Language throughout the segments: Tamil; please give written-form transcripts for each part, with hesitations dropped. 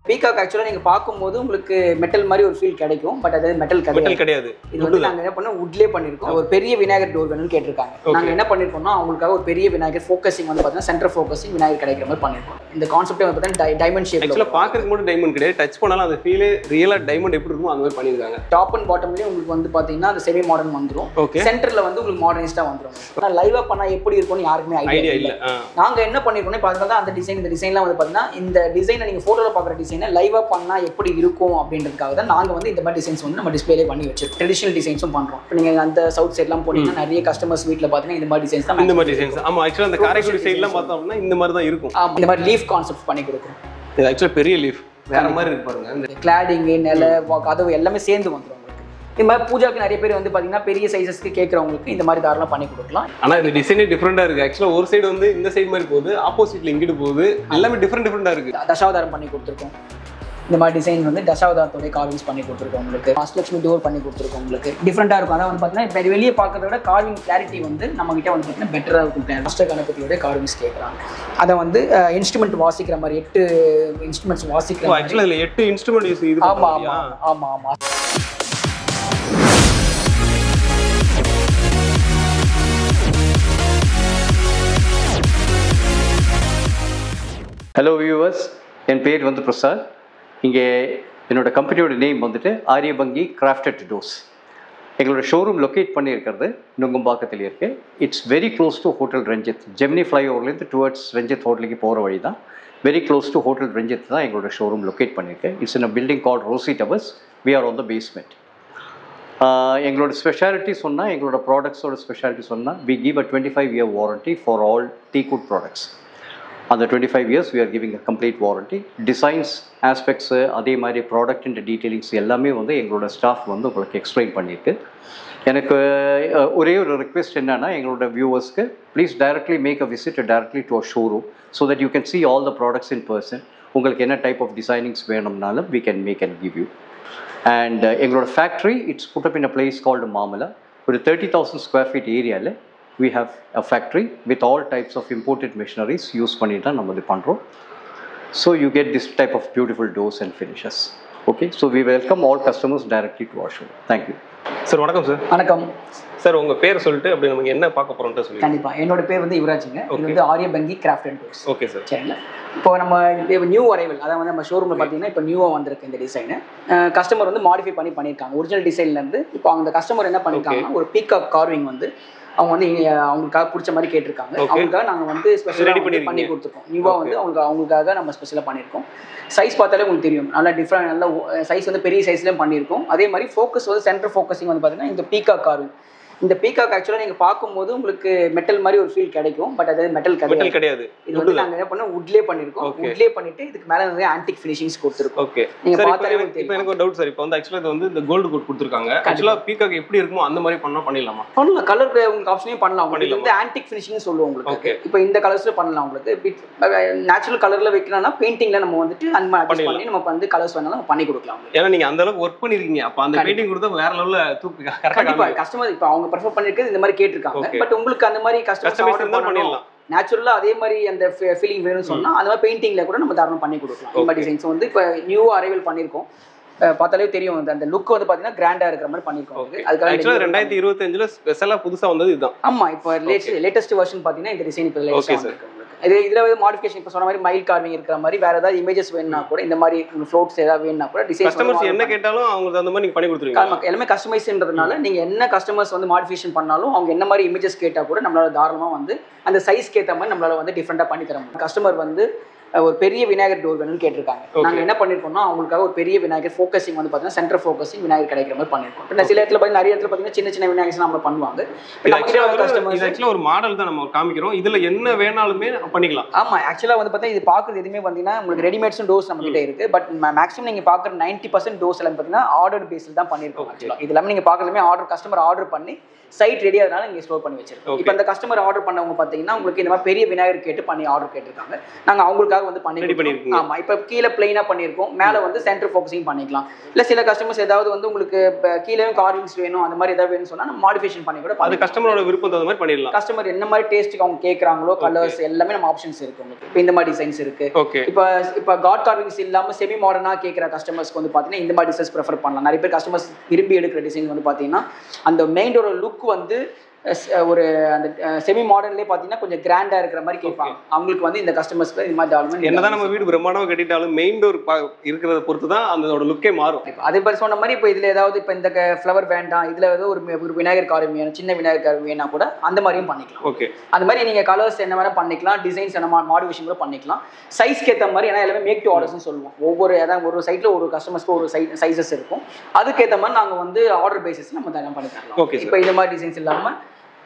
பீகாக் ஆக்சுவலாக நீங்கள் பார்க்கும்போது உங்களுக்கு மெட்டல் மாதிரி ஒரு ஃபீல் கிடைக்கும். பட் அது மெட்டல் கிடையாது. இது வந்து நாங்கள் என்ன பண்ணோம், வுட்லேயே பண்ணியிருக்கோம். ஒரு பெரிய விநாயகர் டோர் வேணும்னு கேட்டிருக்காங்க. நாங்கள் என்ன பண்ணியிருக்கோம்னா அவங்களுக்காக ஒரு பெரிய விநாயகர் ஃபோக்கஸிங் வந்து பார்த்தீங்கன்னா சென்டர் ஃபோக்கஸிங் விநாயகர் கிடைக்கிற மாதிரி பண்ணியிருக்கோம். இந்த கான்செப்டே வந்து பார்த்தீங்கன்னா டைமண்ட் ஷேப். ஆக்சுவலாக பார்க்கறதுக்கு மட்டும் டைமண்ட் கிடையாது, டச் பண்ணாலும் அந்த ஃபீல் ரியலாக டைமண்ட் எப்படி இருக்குமோ அந்த மாதிரி பண்ணியிருக்காங்க. டாப் அண்ட் பாட்டம்லேயே உங்களுக்கு வந்து பார்த்தீங்கன்னா அந்த செமி மாடர்ன் வந்துடும். சென்டரில் வந்து உங்களுக்கு மாடர்னிஸ்டாக வந்துடும். ஆனால் லைவாக பண்ணால் எப்படி இருக்கும்னு யாருக்குமே ஐடியா இல்லை. நாங்கள் என்ன பண்ணியிருக்கோம் பார்த்தீங்கன்னா அந்த டிசைன், இந்த டிசைன்லாம் வந்து பார்த்தீங்கன்னா இந்த டிசைனை நீங்கள் ஃபோட்டோவில் பார்க்குற டிசைனை லைவாக பண்ணால் எப்படி இருக்கும் அப்படின்றதுக்காக தான் நாங்கள் வந்து இந்த மாதிரி டிசைன்ஸ் வந்து நம்ம டிஸ்பிளேலே பண்ணி வச்சிருக்கோம். ட்ரெடிஷனல் டிசைன்ஸும் பண்ணுறோம். இப்போ நீங்கள் அந்த சவுத் சைட்லாம் போனீங்கன்னா நிறைய கஸ்டமர்ஸ் வீட்டில் பார்த்தீங்கன்னா இந்த மாதிரி டிசைன்ஸ் தான். இந்த மாதிரி டிசைன்ஸ் ஆமாம். ஆக்சுவலாக அந்த காரைக்குடி சைட்லாம் பார்த்தோம்னா இந்த மாதிரி தான் இருக்கும். இந்த மாதிரி லீஃப் கான்செப்ட் பண்ணி கொடுக்குறோம். இது ஆக்சுவலாக பெரிய லீஃப் வேற மாதிரி இருக்கு பாருங்க. இந்த கிளாடிங்கு, நில, கதவு எல்லாமே சேர்ந்து வந்துடும். இந்த மாதிரி பூஜாக்கு நிறைய பேர் வந்து பார்த்தீங்கன்னா பெரிய சைஸஸ்க்கு கேட்குறவங்களுக்கு இந்த மாதிரி தாராளமாக பண்ணி கொடுக்கலாம். ஆனால் இந்த டிசைனே டிஃப்ரெண்டாக இருக்குது. ஆக்சுவலாக ஒரு சைடு வந்து இந்த சைடு மாதிரி போகுது, ஆப்போசிட்டில் இங்கிட்டு போகுது, எல்லாமே டிஃப்ரெண்டாக இருக்குது. தசாவதாரம் பண்ணி கொடுத்துருக்கோம். இந்த மாதிரி டிசைன் வந்து தசாவதாரத்தோடைய கார்விங்ஸ் பண்ணி கொடுத்துருக்கோம். உங்களுக்கு அஷ்டலட்சுமி டோர் பண்ணி கொடுத்துருக்கோம். உங்களுக்கு டிஃப்ரெண்டாக இருக்கும். அதான் வந்து பார்த்தீங்கன்னா இப்போ வெளியே பார்க்கறத விட கார்விங் கிளாரிட்டி வந்து நம்மகிட்ட வந்து பார்த்தீங்கன்னா பெட்டராக இருக்கும். அஷ்ட கணபதியோட கார்விங்ஸ் கேட்குறாங்க. அதை வந்து இன்ஸ்ட்ருமெண்ட் வாசிக்கிற மாதிரி 8 இன்ஸ்ட்ருமெண்ட்ஸ் வாசிக்கிற மாதிரி. ஆக்சுவலாக இதில் 8 இன்ஸ்ட்ருமெண்ட் யூஸ் இது. ஆமாம் ஆமாம் ஆமாம் ஆமாம். ஹலோ வியூவர்ஸ், என் பேர் வந்து பிரசாத். இங்கே என்னோடய கம்பெனியோட நேம் வந்துட்டு ஆரியபங்கி கிராஃப்டட் டோர்ஸ். எங்களோட ஷோரூம் லொக்கேட் பண்ணியிருக்கிறது நுங்கம்பாக்கத்தில் இருக்குது. It's very close to hotel Ranjith. Gemini ஃப்ளைஓவர்லேருந்து டுவர்ட்ஸ் ரஞ்சித் ஹோட்டலுக்கு போகிற வழி தான். Very close to hotel Ranjith தான் எங்களோட ஷோரூம் லொக்கேட் பண்ணியிருக்கு. It's in a building called Rosy Towers. We are on the basement. எங்களோட ஸ்பெஷாலிட்டி சொன்னால், எங்களோட ப்ராடக்ட்ஸோட ஸ்பெஷாலிட்டி சொன்னால், we give a 25-year warranty for all teakwood products. அந்த 25 years we are giving a complete warranty. Designs aspects அதே மாதிரி ப்ராடக்ட் அண்ட் டீட்டெயிலிங்ஸ் எல்லாமே வந்து எங்களோட ஸ்டாஃப் வந்து உங்களுக்கு எக்ஸ்பிளைன் பண்ணியிருக்கு. எனக்கு ஒரே ஒரு ரிக்வெஸ்ட் என்னென்னா, எங்களோட வியூவர்ஸ்க்கு please directly make a visit directly to a showroom so that you can see all the products in person. உங்களுக்கு என்ன டைப் ஆஃப் டிசைனிங்ஸ் வேணும்னாலும் we can make and give you. And எங்களோட factory it's put up in a place called Mamala. ஒரு 30,000 square feet ஏரியாவில் we have a factory with all types of imported machineries use பண்ணி தான் நம்ம இது பண்ணுறோம். So you get this type of beautiful doors and finishes. Okay, so we welcome all customers directly to our show. Thank you. Sir வணக்கம் சார். வணக்கம் சார். உங்கள் பேர் சொல்லிட்டு அப்படி நமக்கு என்ன பார்க்க போகிறோம்ட்டு சொல்லி. கண்டிப்பாக. என்னோட பேர் வந்து யுவராஜுங்க. இது வந்து ஆரியபங்கி கிராஃப்டட் டோர்ஸ். Okay sir. சரிங்களா. இப்போ நம்ம நியூ அரைவல், அதாவது வந்து நம்ம ஷோரூமில் பார்த்தீங்கன்னா இப்போ நியூவாக வந்திருக்கு இந்த டிசைனு. கஸ்டமர் வந்து மாடிஃபை பண்ணியிருக்காங்க ஒரிஜினல் டிசைன்லேருந்து. இப்போ அந்த கஸ்டமர் என்ன பண்ணியிருக்காங்கன்னா ஒரு பீகாக் கார்விங் வந்து அவங்க வந்து அவங்களுக்காக பிடிச்ச மாதிரி கேட்டிருக்காங்க. அவங்களுக்காக நாங்கள் வந்து ஸ்பெஷலாக பண்ணி கொடுத்துருக்கோம். நியூவாக வந்து அவங்களுக்காக நம்ம ஸ்பெஷலாக பண்ணியிருக்கோம். சைஸ் பார்த்தாலே உங்களுக்கு தெரியும், நல்லா டிஃப்ரெண்ட், நல்ல சைஸ் வந்து பெரிய சைஸ்லேயும் பண்ணியிருக்கோம். அதே மாதிரி ஃபோக்கஸ் வந்து சென்டர் ஃபோக்கஸிங் வந்து பார்த்தீங்கன்னா இந்த பீகாக் கார்விங். இந்த பீகாக் ஆக்சுவலாக நீங்கள் பார்க்கும்போது உங்களுக்கு மெட்டல் மாதிரி ஒரு ஃபீல் கிடைக்கும். பட் அது மெட்டல் கிடையாது. இது வந்து நாங்கள் என்ன பண்ணோம், வுட்லேயே பண்ணியிருக்கோம். வுட்லேயே பண்ணிட்டு இதுக்கு மேலே நிறைய ஆன்டிக் ஃபினிஷிங்ஸ் கொடுத்துருக்கோம். ஓகே. நீங்கள் பார்த்தாலே இப்போ எனக்கு ஒரு டவுட் சார். இப்போ வந்து ஆக்சுவலாக இது வந்து இந்த கோல்டு கோட் கொடுத்துருக்காங்க. ஆக்சுவலாக பீகாக் எப்படி இருக்குமோ அந்த மாதிரி பண்ணிடலாமா? பண்ணலாம். கலர் உங்களுக்கு ஆப்ஷனையும் பண்ணலாம். உங்களுக்கு வந்து ஆன்டிக் ஃபினிஷிங் சொல்லுவோம் உங்களுக்கு. இப்போ இந்த கலர்ஸில் பண்ணலாம். உங்களுக்கு நேச்சுரல் கலரில் வைக்கணும்னா பெயிண்டிங்கில் நம்ம வந்துட்டு அந்த மாதிரி அட்ஜஸ்ட் பண்ணி நம்ம வந்து கலர்ஸ் வேணாலும் நம்ம பண்ணி கொடுக்கலாம். ஏன்னா நீங்கள் அந்த அளவுக்கு ஒர்க் பண்ணியிருக்கீங்க. அப்போ அந்த பெயிண்டிங் கொடுத்தா வேற லெவலில் தூக்கு கரெக்டாக கஸ்டமர் இப்போ அவங்க ப்ரிஃபர் பண்ணிருக்கிறது இந்த மாதிரி கேட்டிருக்காங்க. பட் உங்களுக்கு அந்த மாதிரி கஸ்டமைஸ் பண்ணிடலாம். நேச்சுரலா அதே மாதிரி அந்த ஃபீலிங் வேணும்னு சொன்னா அந்த மாதிரி பெயிண்டிங்ல கூட நம்ம தாராளமா பண்ணி கொடுக்கலாம். இந்த மாதிரி டிசைன்ஸ் வந்து இப்போ நியூ அரைவல் பண்ணிருக்கோம். பார்த்தாலே தெரியும், அந்த லுக் வந்து பாத்தீங்கன்னா கிராண்டா இருக்கிற மாதிரி பண்ணிருக்கோம். அதுக்காக 2025ல ஸ்பெஷலா புதுசா வந்தது இதுதான். ஆமா, இப்போ லேட்டஸ்ட் வெர்ஷன் பாத்தீங்கன்னா இந்த டிசைன் இப்போ லேட்டஸ்டா இருக்கு. இதுல வந்து மாடிஃபிகேஷன் இப்போ சொன்ன மாதிரி மைல் கார்விங் இருக்கிற மாதிரி வேற ஏதாவது இமேஜஸ் வேணும்னா கூட இந்த மாதிரி ஃப்ளோட்ஸ் ஏதாவது வேணும்னா கூட டிசைன் கஸ்டமர்ஸ் என்ன கேட்டாலும் அவங்களுக்கு அந்த மாதிரி நீங்க பண்ணி கொடுத்துருவீங்க. எல்லாமே கஸ்டமைஸ்ன்றதுனால நீங்க என்ன கஸ்டமர்ஸ் வந்து மாடிஃபிகேஷன் பண்ணாலும் அவங்க என்ன மாதிரி இமேஜஸ் கேட்டா கூட நம்மளால தாராளமா வந்து அந்த சைஸ்க்கு ஏற்ற மாதிரி நம்மளால வந்து டிஃப்ரெண்டா பண்ணி தர முடியும். கஸ்டமர் வந்து ஒரு பெரிய விநாயகர் டோர் வேணும்னு கேட்டிருக்காங்க. நாங்கள் என்ன பண்ணியிருக்கோம்னா அவங்களுக்காக ஒரு பெரிய விநாயகர் ஃபோக்கஸிங் வந்து பார்த்தீங்கன்னா சென்டர் ஃபோக்கஸிங் விநாயகர் கிடைக்கிற மாதிரி பண்ணியிருக்கோம். இப்போ சில இடத்துல பார்த்தீங்கன்னா நிறைய இடத்துல பார்த்தீங்கன்னா சின்ன சின்ன விநாயகர்ஸ் நம்ம பண்ணுவாங்க. ஆக்சுவலாக ஒரு மாடல் தான் நம்ம காமிக்கிறோம். இதில் என்ன வேணாலுமே பண்ணிக்கலாம். ஆமாம், ஆக்சுவலாக வந்து பார்த்தீங்கன்னா இது பார்க்குறது எதுவுமே பார்த்தீங்கன்னா உங்களுக்கு ரெடிமேட்ஸும் டோர்ஸ் நம்ம கிட்ட இருக்கு. பட் மேக்ஸிமம் நீங்கள் பார்க்குற 90% டோர்ஸ் எல்லாம் பார்த்தீங்கன்னா ஆர்டர் பேஸில் தான் பண்ணியிருக்கோம். ஆக்சுவலாக இது எல்லாமே நீங்கள் பார்க்குறதுமே கஸ்டமர் ஆர்டர் பண்ணி சைட் ரெடி ஆகுதுனால இங்கே ஸ்டோர் பண்ணி வச்சிருக்கோம். இப்போ அந்த கஸ்டமர் ஆர்டர் பண்ணவங்க பார்த்தீங்கன்னா உங்களுக்கு இந்த மாதிரி பெரிய விநாயகர் கேட்டு பண்ணி ஆர்டர் கேட்டிருக்காங்க. நாங்கள் அவங்களுக்காக கஸ்டமருக்காக வந்து ரெடி பண்ணிருக்கீங்க. ஆமா, இப்போ கீழே பிளைனா பண்ணியிருக்கோம், மேலே வந்து சென்டர் ஃபோக்கஸிங் பண்ணிக்கலாம். இல்லை சில கஸ்டமர்ஸ் ஏதாவது வந்து உங்களுக்கு கீழேயும் கார்விங்ஸ் வேணும் அந்த மாதிரி ஏதாவது வேணும்னு சொன்னா நம்ம மாடிஃபிகேஷன் பண்ணி கூட அது கஸ்டமரோட விருப்பம் தகுந்த மாதிரி பண்ணிடலாம். கஸ்டமர் என்ன மாதிரி டேஸ்ட்டுக்கு அவங்க கேட்குறாங்களோ கலர்ஸ் எல்லாமே நம்ம ஆப்ஷன்ஸ் இருக்கு உங்களுக்கு. இப்போ இந்த மாதிரி டிசைன்ஸ் இருக்கு. ஓகே. இப்போ காட் கார்விங்ஸ் இல்லாமல் செமி மாடர்னாக கேட்குற கஸ்டமர்ஸ்க்கு வந்து பார்த்தீங்கன்னா இந்த மாதிரி டிசைன்ஸ் ப்ரிஃபர் பண்ணலாம். நிறைய பேர் கஸ்டமர்ஸ் விரும்பி எடுக்கிற டிசைன் வந்து பார்த்தீங்கன்னா அந்த மெயினோட லுக் வந்து ஒரு அந்த செமி மாடர்ன்லேயே பார்த்தீங்கன்னா கொஞ்சம் கிராண்டா இருக்கிற மாதிரி கேட்பாங்க. அவங்களுக்கு வந்து இந்த கஸ்டமர்ஸ்க்கு இந்த மாதிரி டால்மெண்ட் என்னதான் நம்ம வீடு பிரம்மாண்டமாக கட்டிட்டாலும் மெயின் டோர் இருக்கிறத பொறுத்து தான் அதோட லுக்கே மாறும். அதே மாதிரி சொன்ன மாதிரி இப்போ இதில் ஏதாவது இப்போ இந்த ஃப்ளவர் வேண்டாம், இதில் ஏதாவது ஒரு விநாயகர் கார்விங் வேணும், சின்ன விநாயகர் கார்விங் வேணா கூட அந்த மாதிரியும் பண்ணிக்கலாம். ஓகே. அந்த மாதிரி நீங்கள் கலர்ஸ் என்ன வேணால் பண்ணிக்கலாம், டிசைன்ஸ் என்ன மாடிஃபிகேஷன் கூட பண்ணிக்கலாம். சைஸ்க்கு ஏற்ற மாதிரி, ஏன்னா எல்லாமே மேக் டு ஆர்டர்ஸ்னு சொல்லுவோம். அதாவது ஒரு சைட்டில் ஒரு கஸ்டமர்ஸ்க்கு ஒரு சைஸஸ் இருக்கும். அதுக்கேற்ற மாதிரி நாங்கள் வந்து ஆர்டர் பேசிஸ் நம்ம தரம் பண்ணி தரலாம். ஓகே. இப்போ இந்த மாதிரி டிசைன்ஸ் இல்லாமல்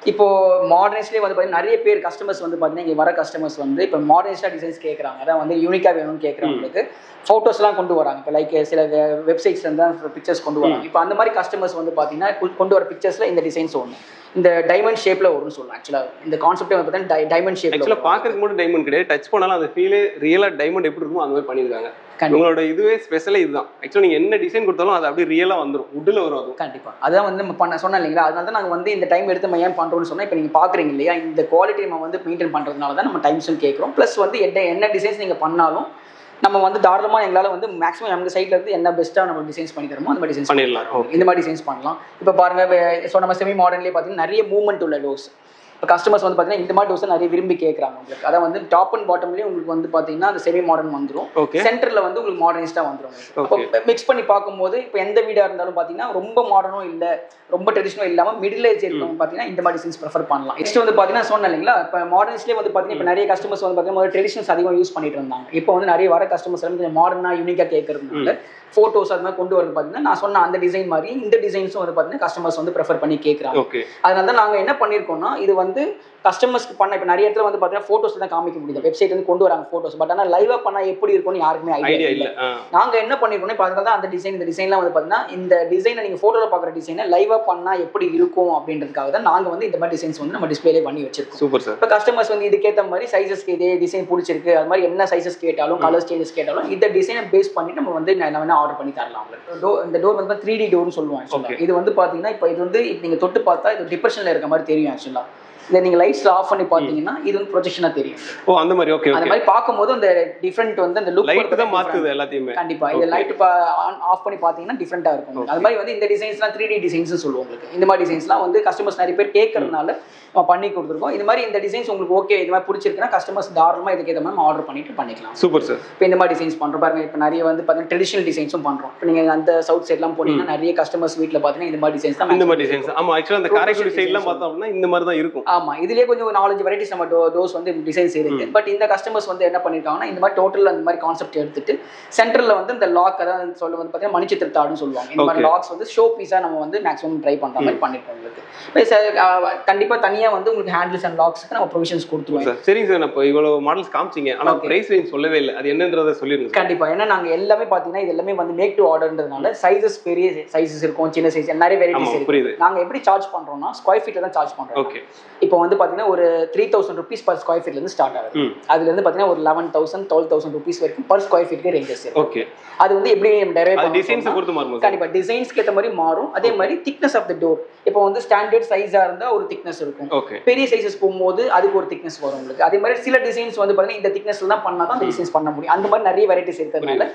இப்போ மாடர்னைஸ்லேயே வந்து பார்த்தீங்கன்னா நிறைய பேர் கஸ்டமர்ஸ் வந்து பார்த்தீங்கன்னா இங்கே வர கஸ்டமர்ஸ் வந்து இப்போ மாடர்னைஸ்டாக டிசைன்ஸ் கேட்குறாங்க. அதான் வந்து யூனிக்காக வேணும்னு கேட்குறவங்களுக்கு ஃபோட்டோஸ்லாம் கொண்டு வராங்க. இப்போ லைக் சில வெப்சைட்ஸ்லேருந்து தான் பிக்சர்ஸ் கொண்டு வராங்க. இப்போ அந்த மாதிரி கஸ்டமர்ஸ் வந்து பார்த்தீங்கன்னா கொண்டு வர பிக்சர்ஸில் இந்த டிசைன்ஸ் ஒன்று இந்த டைமண்ட் ஷேப்பில் வரும்னு சொல்லலாம். ஆக்சுவலாக இந்த கான்செப்டே வந்து பார்த்தீங்கன்னா டைமண்ட் ஷேப். ஆக்சுவலாக பார்க்கறதுக்கு மட்டும் டைமண்ட் கிடையாது, டச் பண்ணாலும் அந்த ஃபீலே ரியலாக டைமண்ட் எப்படி இருக்குமோ அந்த மாதிரி பண்ணியிருக்காங்க. உங்களோட இதுவே ஸ்பெஷலே இதுதான். ஆக்சுவலாக நீங்கள் என்ன டிசைன் கொடுத்தாலும் அது அப்படியே ரியலாக வந்துடும், உட்டில் வரும். அது கண்டிப்பாக அதான் வந்து நம்ம சொன்னோம் இல்லைங்களா, அதனால தான் நாங்கள் வந்து இந்த டைம் எடுத்து நம்ம ஏன் பண்ணுறோம்னு சொன்னால் இப்போ நீங்கள் பார்க்குறீங்க இல்லையா, இந்த குவாலிட்டி நம்ம வந்து மெயின்டைன் பண்ணுறதுனால தான் நம்ம டைம்ஸும் கேட்குறோம். ப்ளஸ் வந்து என்ன டிசைன்ஸ் நீங்கள் பண்ணாலும் நம்ம வந்து தாராளமாக எங்களால் வந்து மேக்ஸிமம் நம்ம சைட்ல இருந்து என்ன பெஸ்ட்டாக நம்ம டிசைன்ஸ் பண்ணி தரமோ அந்த மாதிரி டிசைன்ஸ் பண்ணிடலாம். இந்த மாதிரி டிசைன்ஸ் பண்ணலாம். இப்போ பாருங்கள், ஸோ நம்ம செமி மாடர்ன்லேயே பார்த்தீங்கன்னா நிறைய மூவ்மெண்ட் உள்ள டோர்ஸ். இப்போ கஸ்டமர்ஸ் வந்து பார்த்தீங்கன்னா இந்த மாதிரி டோர்ஸ் நிறைய விரும்பி கேட்குறாங்க உங்களுக்கு. அதான் வந்து டாப் அண்ட் பாட்டம்லேயே உங்களுக்கு வந்து பார்த்தீங்கன்னா அந்த செமி மாடர்ன் வந்துடும், சென்டரில் வந்து உங்களுக்கு மாடர்னிஸ்டாக வந்துடும். இப்போ மிக்ஸ் பண்ணி பார்க்கும்போது இப்போ எந்த வீடாக இருந்தாலும் பார்த்தீங்கன்னா ரொம்ப மாடர்னும் இல்லை ரொம்ப ட்ரெடிஷனல் இல்லாமல் மிடில் ஏஜ் இருக்கவங்க பார்த்தீங்கன்னா இந்த மாதிரி டிசைன்ஸ் ப்ரிஃபர் பண்ணலாம். நெக்ஸ்ட் வந்து பார்த்தீங்கன்னா சொன்னேன் இல்லைங்களா, இப்போ மாடர்ன்ஸ்லேயே வந்து பார்த்தீங்கன்னா இப்போ நிறைய கஸ்டமர்ஸ் வந்து பார்த்தீங்கன்னா ட்ரெடிஷனல்ஸ் அதிகமாக யூஸ் பண்ணிட்டு இருந்தாங்க. இப்போ வந்து நிறைய வர கஸ்டமர்ஸ் வந்து கொஞ்சம் மாடர்னாக யூனிக்காக கேட்கறதுனால ஃபோட்டோஸ் அது மாதிரி கொண்டு வரது பார்த்தீங்கன்னா நான் சொன்ன அந்த டிசைன் மாதிரி இந்த டிசைன்ஸும் வந்து பார்த்தீங்கன்னா கஸ்டமர்ஸ் வந்து ப்ரிஃபர் பண்ணி கேட்குறாங்க. அதனால தான் நாங்கள் என்ன பண்ணியிருக்கோம்னா இது வந்து கஸ்டமர்ஸ்க்கு பண்ண இப்போ நிறைய இடத்துல வந்து பார்த்தீங்கன்னா ஃபோட்டோஸ் தான் காமிக்க முடியுது, வெப்சைட் வந்து கொண்டு வராங்க ஃபோட்டோஸ். பட் ஆனால் லைவாக பண்ணால் எப்படி இருக்கும்னு யாருக்குமே ஐடியா இல்லை. நாங்கள் என்ன பண்ணியிருக்கோம் இப்போ அதனால தான் அந்த டிசைன் இந்த டிசைன்லாம் வந்து பார்த்தீங்கன்னா இந்த டிசைனை நீங்கள் ஃபோட்டோவில் பார்க்குற டிசைனை லைவாக பண்ணால் எப்படி இருக்கும் அப்படின்றதுக்காக தான் நாங்கள் வந்து இந்த மாதிரி டிசைன்ஸ் வந்து நம்ம டிஸ்பிளே பண்ணி வச்சிருக்கோம். Super sir. இப்போ கஸ்டமர்ஸ் வந்து இதுக்கேற்ற மாதிரி சைஸஸ்க்கு இதே டிசைன் பிடிச்சிருக்கு, அது மாதிரி என்ன சைஸஸ் கேட்டாலும் கலர் சேஞ்சஸ் கேட்டாலும் இந்த டிசைனை பேஸ் பண்ணி நம்ம வந்து என்ன வேணா ஆர்டர் பண்ணி தரலாம். இந்த டோர் வந்து 3D டோர்னு சொல்லுவோம் ஆக்சுவலாக. இது வந்து பார்த்தீங்கன்னா இப்போ இது வந்து நீங்கள் தொட்டு பார்த்தா இது டிப்ரெஷனில் இருக்க மாதிரி தெரியும் ஆக்சுவலாக. இல்லை நீங்கள் லைட்ஸ்ல ஆஃப் பண்ணி பார்த்தீங்கன்னா இது வந்து ப்ரொஜெக்ஷனாக தெரியும். ஓ அந்த மாதிரி. ஓகே. அந்த மாதிரி பார்க்கும்போது அந்த டிஃப்ரெண்ட் வந்து அந்த லுக் லைட் தான் மாத்துது எல்லாத்தையுமே. கண்டிப்பா இந்த லைட் ஆன் ஆஃப் பண்ணி பார்த்தீங்கன்னா டிஃப்ரெண்டாக இருக்கும். அது மாதிரி வந்து இந்த டிசைன்ஸ்லாம் 3D டிசைன்ஸ் சொல்லுவோம் உங்களுக்கு. இந்த மாதிரி டிசைன்ஸ்லாம் வந்து கஸ்டமர்ஸ் நிறைய பேர் கேட்கறதுனால பண்ணி கொடுத்துருக்கோம். இது மாதிரி இந்த டிசைன்ஸ் உங்களுக்கு ஓகே இது மாதிரி பிடிச்சிருக்குன்னா கஸ்டமர்ஸ் தாராளமாக இதுக்கு ஏற்ற மாதிரி ஆர்டர் பண்ணிட்டு பண்ணிக்கலாம். Super sir. இப்போ இந்த மாதிரி டிசைன்ஸ் பண்ணுறோம் பாருங்க. இப்போ நிறைய வந்து பார்த்தீங்கன்னா ட்ரெடிஷனல் டிசைன்ஸும் பண்ணுறோம். இப்போ நீங்கள் அந்த சவுத் சைட்லாம் போனீங்கன்னா நிறைய கஸ்டமர்ஸ் வீட்டில் பார்த்தீங்கன்னா இந்த மாதிரி டிசைன்ஸ் தான். இந்த மாதிரி டிசைன்ஸ் ஆமாம். ஆக்சுவலாக அந்த காரைக்குடி சைட்லாம் பார்த்தோம் அப்படின்னா இந்த மாதிரி தான் இருக்கும். ஆமாம். இதுலேயே கொஞ்சம் 4-5 வெரைட்டிஸ் நம்ம டோர்ஸ் வந்து டிசைன்ஸ் இருக்கு. பட் இந்த கஸ்டமர்ஸ் வந்து என்ன பண்ணியிருக்காங்கன்னா இந்த மாதிரி டோட்டல் அந்த மாதிரி கான்செப்ட் எடுத்துட்டு சென்டரில் வந்து இந்த லாக் அதான் சொல்ல வந்து பார்த்தீங்கன்னா மணிச்சித்திரத்தாடுன்னு சொல்லுவாங்க. இந்த மாதிரி லாக்ஸ் வந்து ஷோ பீஸாக நம்ம வந்து மேக்ஸிமம் ட்ரை பண்ணுற மாதிரி பண்ணியிருக்கோம் உங்களுக்கு. கண்டிப்பாக தனியாக வந்து உங்களுக்கு ஹேண்டில்ஸ் அண்ட் லாக்ஸ்க்கு நம்ம ப்ரொவிஷன்ஸ் கொடுத்துருவோம். சரிங்க சார். இப்போ இவ்வளோ மாடல்ஸ் காமிச்சிங்க, ஆனால் பிரைஸ் ரேஞ்ச் சொல்லவே இல்லை, அது என்னன்றதை சொல்லிடுங்க. கண்டிப்பாக. ஏன்னா நாங்கள் எல்லாமே பார்த்தீங்கன்னா இது எல்லாமே வந்து மேக் டு ஆர்டர்ன்றதுனால சைஸஸ் பெரிய சைஸஸ் இருக்கும், சின்ன சைஸ் நிறைய வெரைட்டிஸ் இருக்கு. நாங்கள் எப்படி சார்ஜ் பண்ணுறோம்னா ஸ்கொயர் ஃபீட்டில் தான் சார்ஜ் பண்ணுறோம். ஓகே. இப்போ வந்து பார்த்தீங்கன்னா ஒரு 3000 rupees per square feet start ஆகுது. அதுல இருந்து பார்த்தீங்கன்னா ஒரு 11,000 12,000 rupees வரைக்கும் per square feet ரேஞ்சஸ் இருக்கு. ஓகே. அது வந்து எப்படி டெரைவ் பண்ணுவோம் டிசைன்ஸ் பொறுத்து மாறும். கண்டிப்பா டிசைன்ஸ்க்கு ஏற்ற மாதிரி மாறும். அதே மாதிரி திக்னஸ் ஆஃப் தி டோர். இப்போ வந்து ஸ்டாண்டர்ட் சைஸா இருந்தா ஒரு திக்னஸ் இருக்கும். பெரிய சைஸஸ் போகும்போது அதுக்கு ஒரு திக்னஸ் வரும் உங்களுக்கு. அதே மாதிரி சில டிசைன்ஸ் வந்து பார்த்தீங்கன்னா இந்த திக்னஸ்ல தான் பண்ணா தான் அந்த டிசைன்ஸ் பண்ண முடியும். அந்த மாதிரி நிறைய வெரைட்டிஸ் இருக்கிறதுனால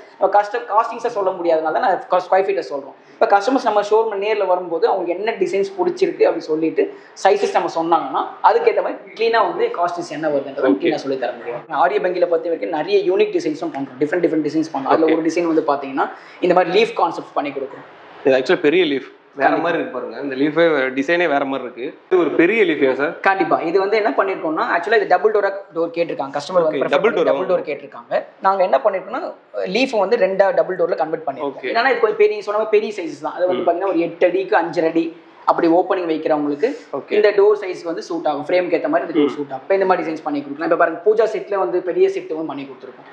காஸ்டிங்ஸை சொல்ல முடியாதனால நான் ஸ்கொயர் ஃபீட்டை சொல்றோம். இப்போ கஸ்டமர்ஸ் நம்ம ஷோரூம் நேரில் வரும்போது அவங்க என்ன டிசைன்ஸ் பிடிச்சிருக்கு அப்படி சொல்லிட்டு சைஸஸ் நம்ம சொன்னாங்கன்னா அதுக்கேற்ற மாதிரி கிளீனா வந்து காஸ்டிங்ஸ் என்ன வருதுன்றதை கிளீனா சொல்லி தர முடியும். ஆரிய பங்கில பொறுத்த வரைக்கும் நிறைய யூனிக் டிசைன்ஸும் பண்றோம். டிஃப்ரெண்ட் டிசைன்ஸ் பண்றோம். அதுல ஒரு டிசைன் வந்து பாத்தீங்கன்னா இந்த மாதிரி லீஃப் கான்செப்ட் பண்ணி கொடுக்குறோம். இது ஆக்சுவலா பெரிய லீஃப் வேற மாதிரி இருக்கு பாருங்க. இந்த லீஃபே டிசைனே வேற மாதிரி இருக்கு. இது ஒரு பெரிய லீஃபா சார்? கண்டிப்பா. இது வந்து என்ன பண்ணிருக்கோம்னா ஆக்சுவலா இது டபுள் டோர் கேட்டிருக்காங்க கஸ்டமர் வந்து டபுள் டோர் கேட்டிருக்காங்க. நாங்க என்ன பண்ணிருக்கோம்னா லீஃப் வந்து ரெண்டா டபுள் டோர்ல கன்வெர்ட் பண்ணிருக்கோம். ஏன்னா இது கொஞ்சம் பெரிய சொன்ன பெரிய சைஸ் தான். அது வந்து பாத்தீங்கன்னா ஒரு 8 அடிக்கு 5 அடி அப்படி ஓப்பனிங் வைக்கிறவங்களுக்கு இந்த டோர் சைஸ் வந்து சூட் ஆகும். ஃப்ரேம்க்கு ஏற்ற மாதிரி இந்த டோர் சூட் ஆகும். இப்போ இந்த மாதிரி டிசைன்ஸ் பண்ணி கொடுக்கலாம். இப்போ பாருங்க பூஜா செட்ல வந்து பெரிய செட் வந்து பண்ணி கொடுத்துருக்கோம்.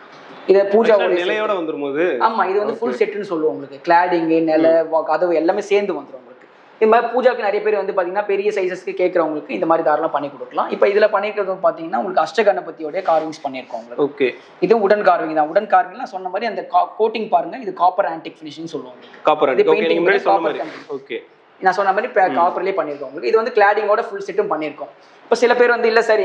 இத பூஜா நிலையோட வந்துரும்போது ஆமா இது வந்து ஃபுல் செட்னு சொல்லுவோம் உங்களுக்கு. கிளாடிங் நிலை கதவு எல்லாமே சேர்ந்து வந்துரும் உங்களுக்கு. இது மாதிரி பூஜாக்கு நிறைய பேர் வந்து பார்த்தீங்கன்னா பெரிய சைஸஸ்க்கு கேட்குறவங்களுக்கு இந்த மாதிரி தாராளம் பண்ணி கொடுக்கலாம். இப்போ இதில் பண்ணியிருக்கிறது பார்த்தீங்கன்னா உங்களுக்கு அஷ்டகணபதியோடைய கார்விங்ஸ் பண்ணியிருக்கோம் உங்களுக்கு. ஓகே, இது உடன் கார்விங் தான். உடன் கார்விங்லாம் சொன்ன மாதிரி அந்த கோட்டிங் பாருங்க, இது காப்பர் ஆன்டிக் ஃபினிஷிங் சொல்லுவாங்க. Copper antique. ஓகே, நீங்க முன்னாடி சொன்ன மாதிரி. ஓகே, நான் சொன்ன மாதிரி காப்பர்லேயே பண்ணியிருக்கோம் உங்களுக்கு. இது வந்து கிளாடிங்கோட ஃபுல் செட்டும் பண்ணியிருக்கோம். இப்போ சில பேர் வந்து இல்லை சார்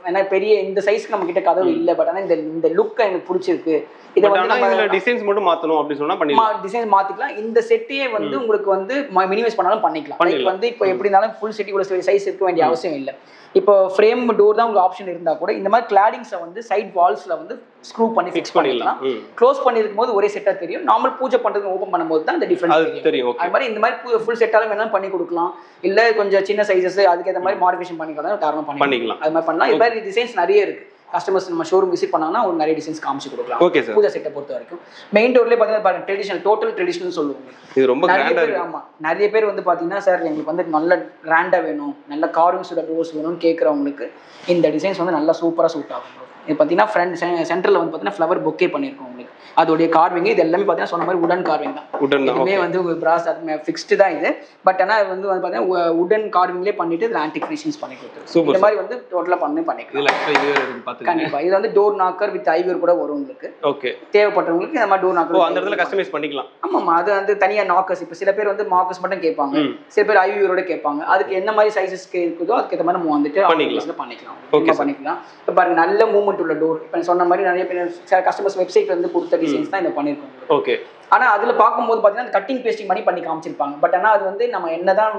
ஏன்னா பெரிய இந்த சைஸ்க்கு நம்ம கிட்ட கதவு இல்லை, பட் ஆனால் இந்த லுக் எனக்கு பிடிச்சிருக்கு, இதை வந்து நம்ம டிசைன்ஸ் மட்டும் மாற்றணும் அப்படின்னு சொன்னா பண்ணிக்கலாம். டிசைன்ஸ் மாற்றிக்கலாம். இந்த செட்டையே வந்து உங்களுக்கு வந்து மினிமைஸ் பண்ணாலும் பண்ணிக்கலாம். லைக் வந்து இப்போ எப்படி இருந்தாலும் ஃபுல் செட் இவ்வளோ சைஸ் இருக்க வேண்டிய அவசியம் இல்லை. இப்போ ஃப்ரேம் டோர் தான் உங்களுக்கு ஆப்ஷன் இருந்தால் கூட இந்த மாதிரி கிளாடிங்ஸை வந்து சைட் வால்ஸில் வந்து ஸ்க்ரூ பண்ணி ஃபிக்ஸ் பண்ணிக்கலாம். க்ளோஸ் பண்ணிருக்கும் போது ஒரே செட்டாக தெரியும். நார்மல் பூஜை பண்ணுறதுக்கு ஓப்பன் பண்ணும்போது தான் அந்த டிஃப்ரென்ஸ் தெரியும். அது மாதிரி இந்த மாதிரி ஃபுல் செட்டாலும் வேணாலும் பண்ணி கொடுக்கலாம். இல்லை கொஞ்சம் சின்ன சைஸஸ் அதுக்கேற்ற மாதிரி மாடிஃபிகேஷன் பண்ணிக்கலாம், தாராளம் பண்ணிக்கலாம். அது மாதிரி பண்ணலாம். இது மாதிரி டிசைன்ஸ் நிறைய இருக்குது. கஸ்டமர்ஸ் நம்ம ஷோரூம் விசிட் பண்ணாங்கன்னா ஒரு நிறைய டிசைன்ஸ் காமிச்சு கொடுக்கலாம். Okay sir. பூஜா செட்டை பொறுத்த வரைக்கும் மெயின் டோர்லேயே பார்த்தீங்கன்னா பாருங்க ட்ரெடிஷனல், டோட்டல் ட்ரெடிஷனல் சொல்லுவாங்க. இது ரொம்ப கிராண்டா இருக்கு. ஆமாம், நிறைய பேர் வந்து பார்த்தீங்கன்னா சார் எங்களுக்கு வந்து நல்ல கிராண்டாக வேணும், நல்ல கார்விங்ஸோட டோர்ஸ் வேணும்னு கேட்குறவங்களுக்கு இந்த டிசைன்ஸ் வந்து நல்லா சூப்பராக சூட் ஆகும். இது பார்த்தீங்கன்னா ஃப்ரண்ட் சென்டரில் வந்து பார்த்தீங்கன்னா ஃப்ளவர் பொக்கே பண்ணியிருக்கோம் உங்களுக்கு. அதோடைய கார்விங் இது எல்லாமே பார்த்தீங்கன்னா சொன்ன மாதிரி உடன் கார்விங் தான். இதுவுமே வந்து பிராஸ் ஃபிக்ஸ்டு தான் இது. பட் ஆனால் வந்து பார்த்தீங்கன்னா உடன் கார்விங்லேயே பண்ணிட்டு இதில் ஆன்டிக் ஃபினிஷிங்ஸ் பண்ணி கொடுத்துருக்கோம். இந்த மாதிரி வந்து டோட்டலாக பண்ணிக்கலாம். கண்டிப்பாக இது வந்து டோர் நாக்கர் வித் ஐவியர் கூட வரும் உங்களுக்கு. ஓகே, தேவைப்பட்டவங்களுக்கு இந்த மாதிரி டோர் நாக்கர் அந்த இடத்துல கஸ்டமைஸ் பண்ணிக்கலாம். ஆமாம், அது வந்து தனியாக நாக்கர்ஸ். இப்போ சில பேர் வந்து மார்க்கர்ஸ் மட்டும் கேட்பாங்க, சில பேர் ஐவியரோட கேட்பாங்க. அதுக்கு என்ன மாதிரி சைஸஸ்க்கு இருக்குதோ அதுக்கேற்ற மாதிரி நம்ம வந்துட்டு பண்ணிக்கலாம். இப்போ பாருங்க நல்ல மூவ்மெண்ட் உள்ள டோர். இப்போ சொன்ன மாதிரி நிறைய பேர் கஸ்டமர்ஸ் வெப்சைட் வந்து கொடுத்த டிசைன்ஸ் தான் இதை பண்ணியிருக்கோம். ஓகே, ஆனால் அதில் பார்க்கும்போது பார்த்தீங்கன்னா கட்டிங் பேஸ்டிங் பண்ணி காமிச்சிருப்பாங்க. பட் ஆனால் அது வந்து நம்ம என்னதான்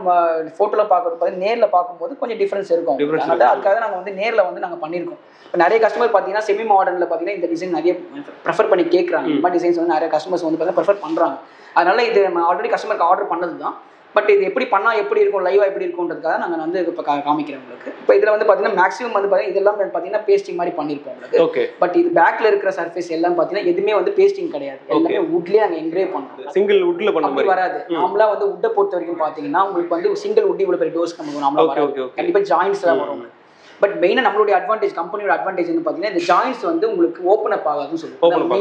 ஃபோட்டோவில் பார்க்கறது பார்த்தீங்கன்னா நேரில் பார்க்கும்போது கொஞ்சம் டிஃப்ரென்ஸ் இருக்கும். அதனால அதுக்காக நாங்கள் வந்து நேரில் வந்து நாங்கள் பண்ணியிருக்கோம். இப்போ நிறைய கஸ்டமர் பார்த்தீங்கன்னா செமி மாடர்னில் பார்த்தீங்கன்னா இந்த டிசைன் நிறைய ப்ரிஃபர் பண்ணி கேட்குறாங்க. இந்த மாதிரி டிசைன்ஸ் வந்து நிறைய கஸ்டமர்ஸ் வந்து பார்த்தீங்கன்னா ப்ரிஃபர் பண்ணுறாங்க. அதனால இது நம்ம ஆல்ரெடி கஸ்டமருக்கு ஆர்டர் பண்ணது தான். பட் இது எப்படி பண்ணால் எப்படி இருக்கும், லைவாக எப்படி இருக்கும்ன்றதுக்காக நாங்கள் வந்து இப்போ காமிக்கிறோம் உங்களுக்கு. இப்போ இதில் வந்து பார்த்தீங்கன்னா மேக்ஸிமம் வந்து பார்த்தீங்கன்னா இதெல்லாம் பார்த்தீங்கன்னா பேஸ்டிங் மாதிரி பண்ணியிருப்போம் உங்களுக்கு. ஓகே, பட் இது பேக்கில் இருக்கிற சர்ஃபேஸ் எல்லாம் பார்த்தீங்கன்னா எதுவுமே வந்து பேஸ்டிங் கிடையாது. எல்லாமே வுட்லேயே நாங்கள் என்கிரேவ் பண்ணுறோம். சிங்கிள் வுட்ல பண்ண மாதிரி வராது. நாமளா வந்து வுட்டை பொறுத்த வரைக்கும் பார்த்தீங்கன்னா உங்களுக்கு வந்து சிங்கிள் வுட் இவ்வளோ பெரிய டோஸ் நமக்கு நாமளா வராது. கண்டிப்பாக ஜாயின்ஸ்லாம் வரும். பட் மெயினாக நம்மளுடைய அட்வான்டேஜ், கம்பெனியோட அட்வான்டேஜ் வந்து பார்த்தீங்கன்னா இந்த ஜாயின்ஸ் வந்து உங்களுக்கு ஓப்பன் அப் ஆகாதுன்னு சொல்லுவோம்.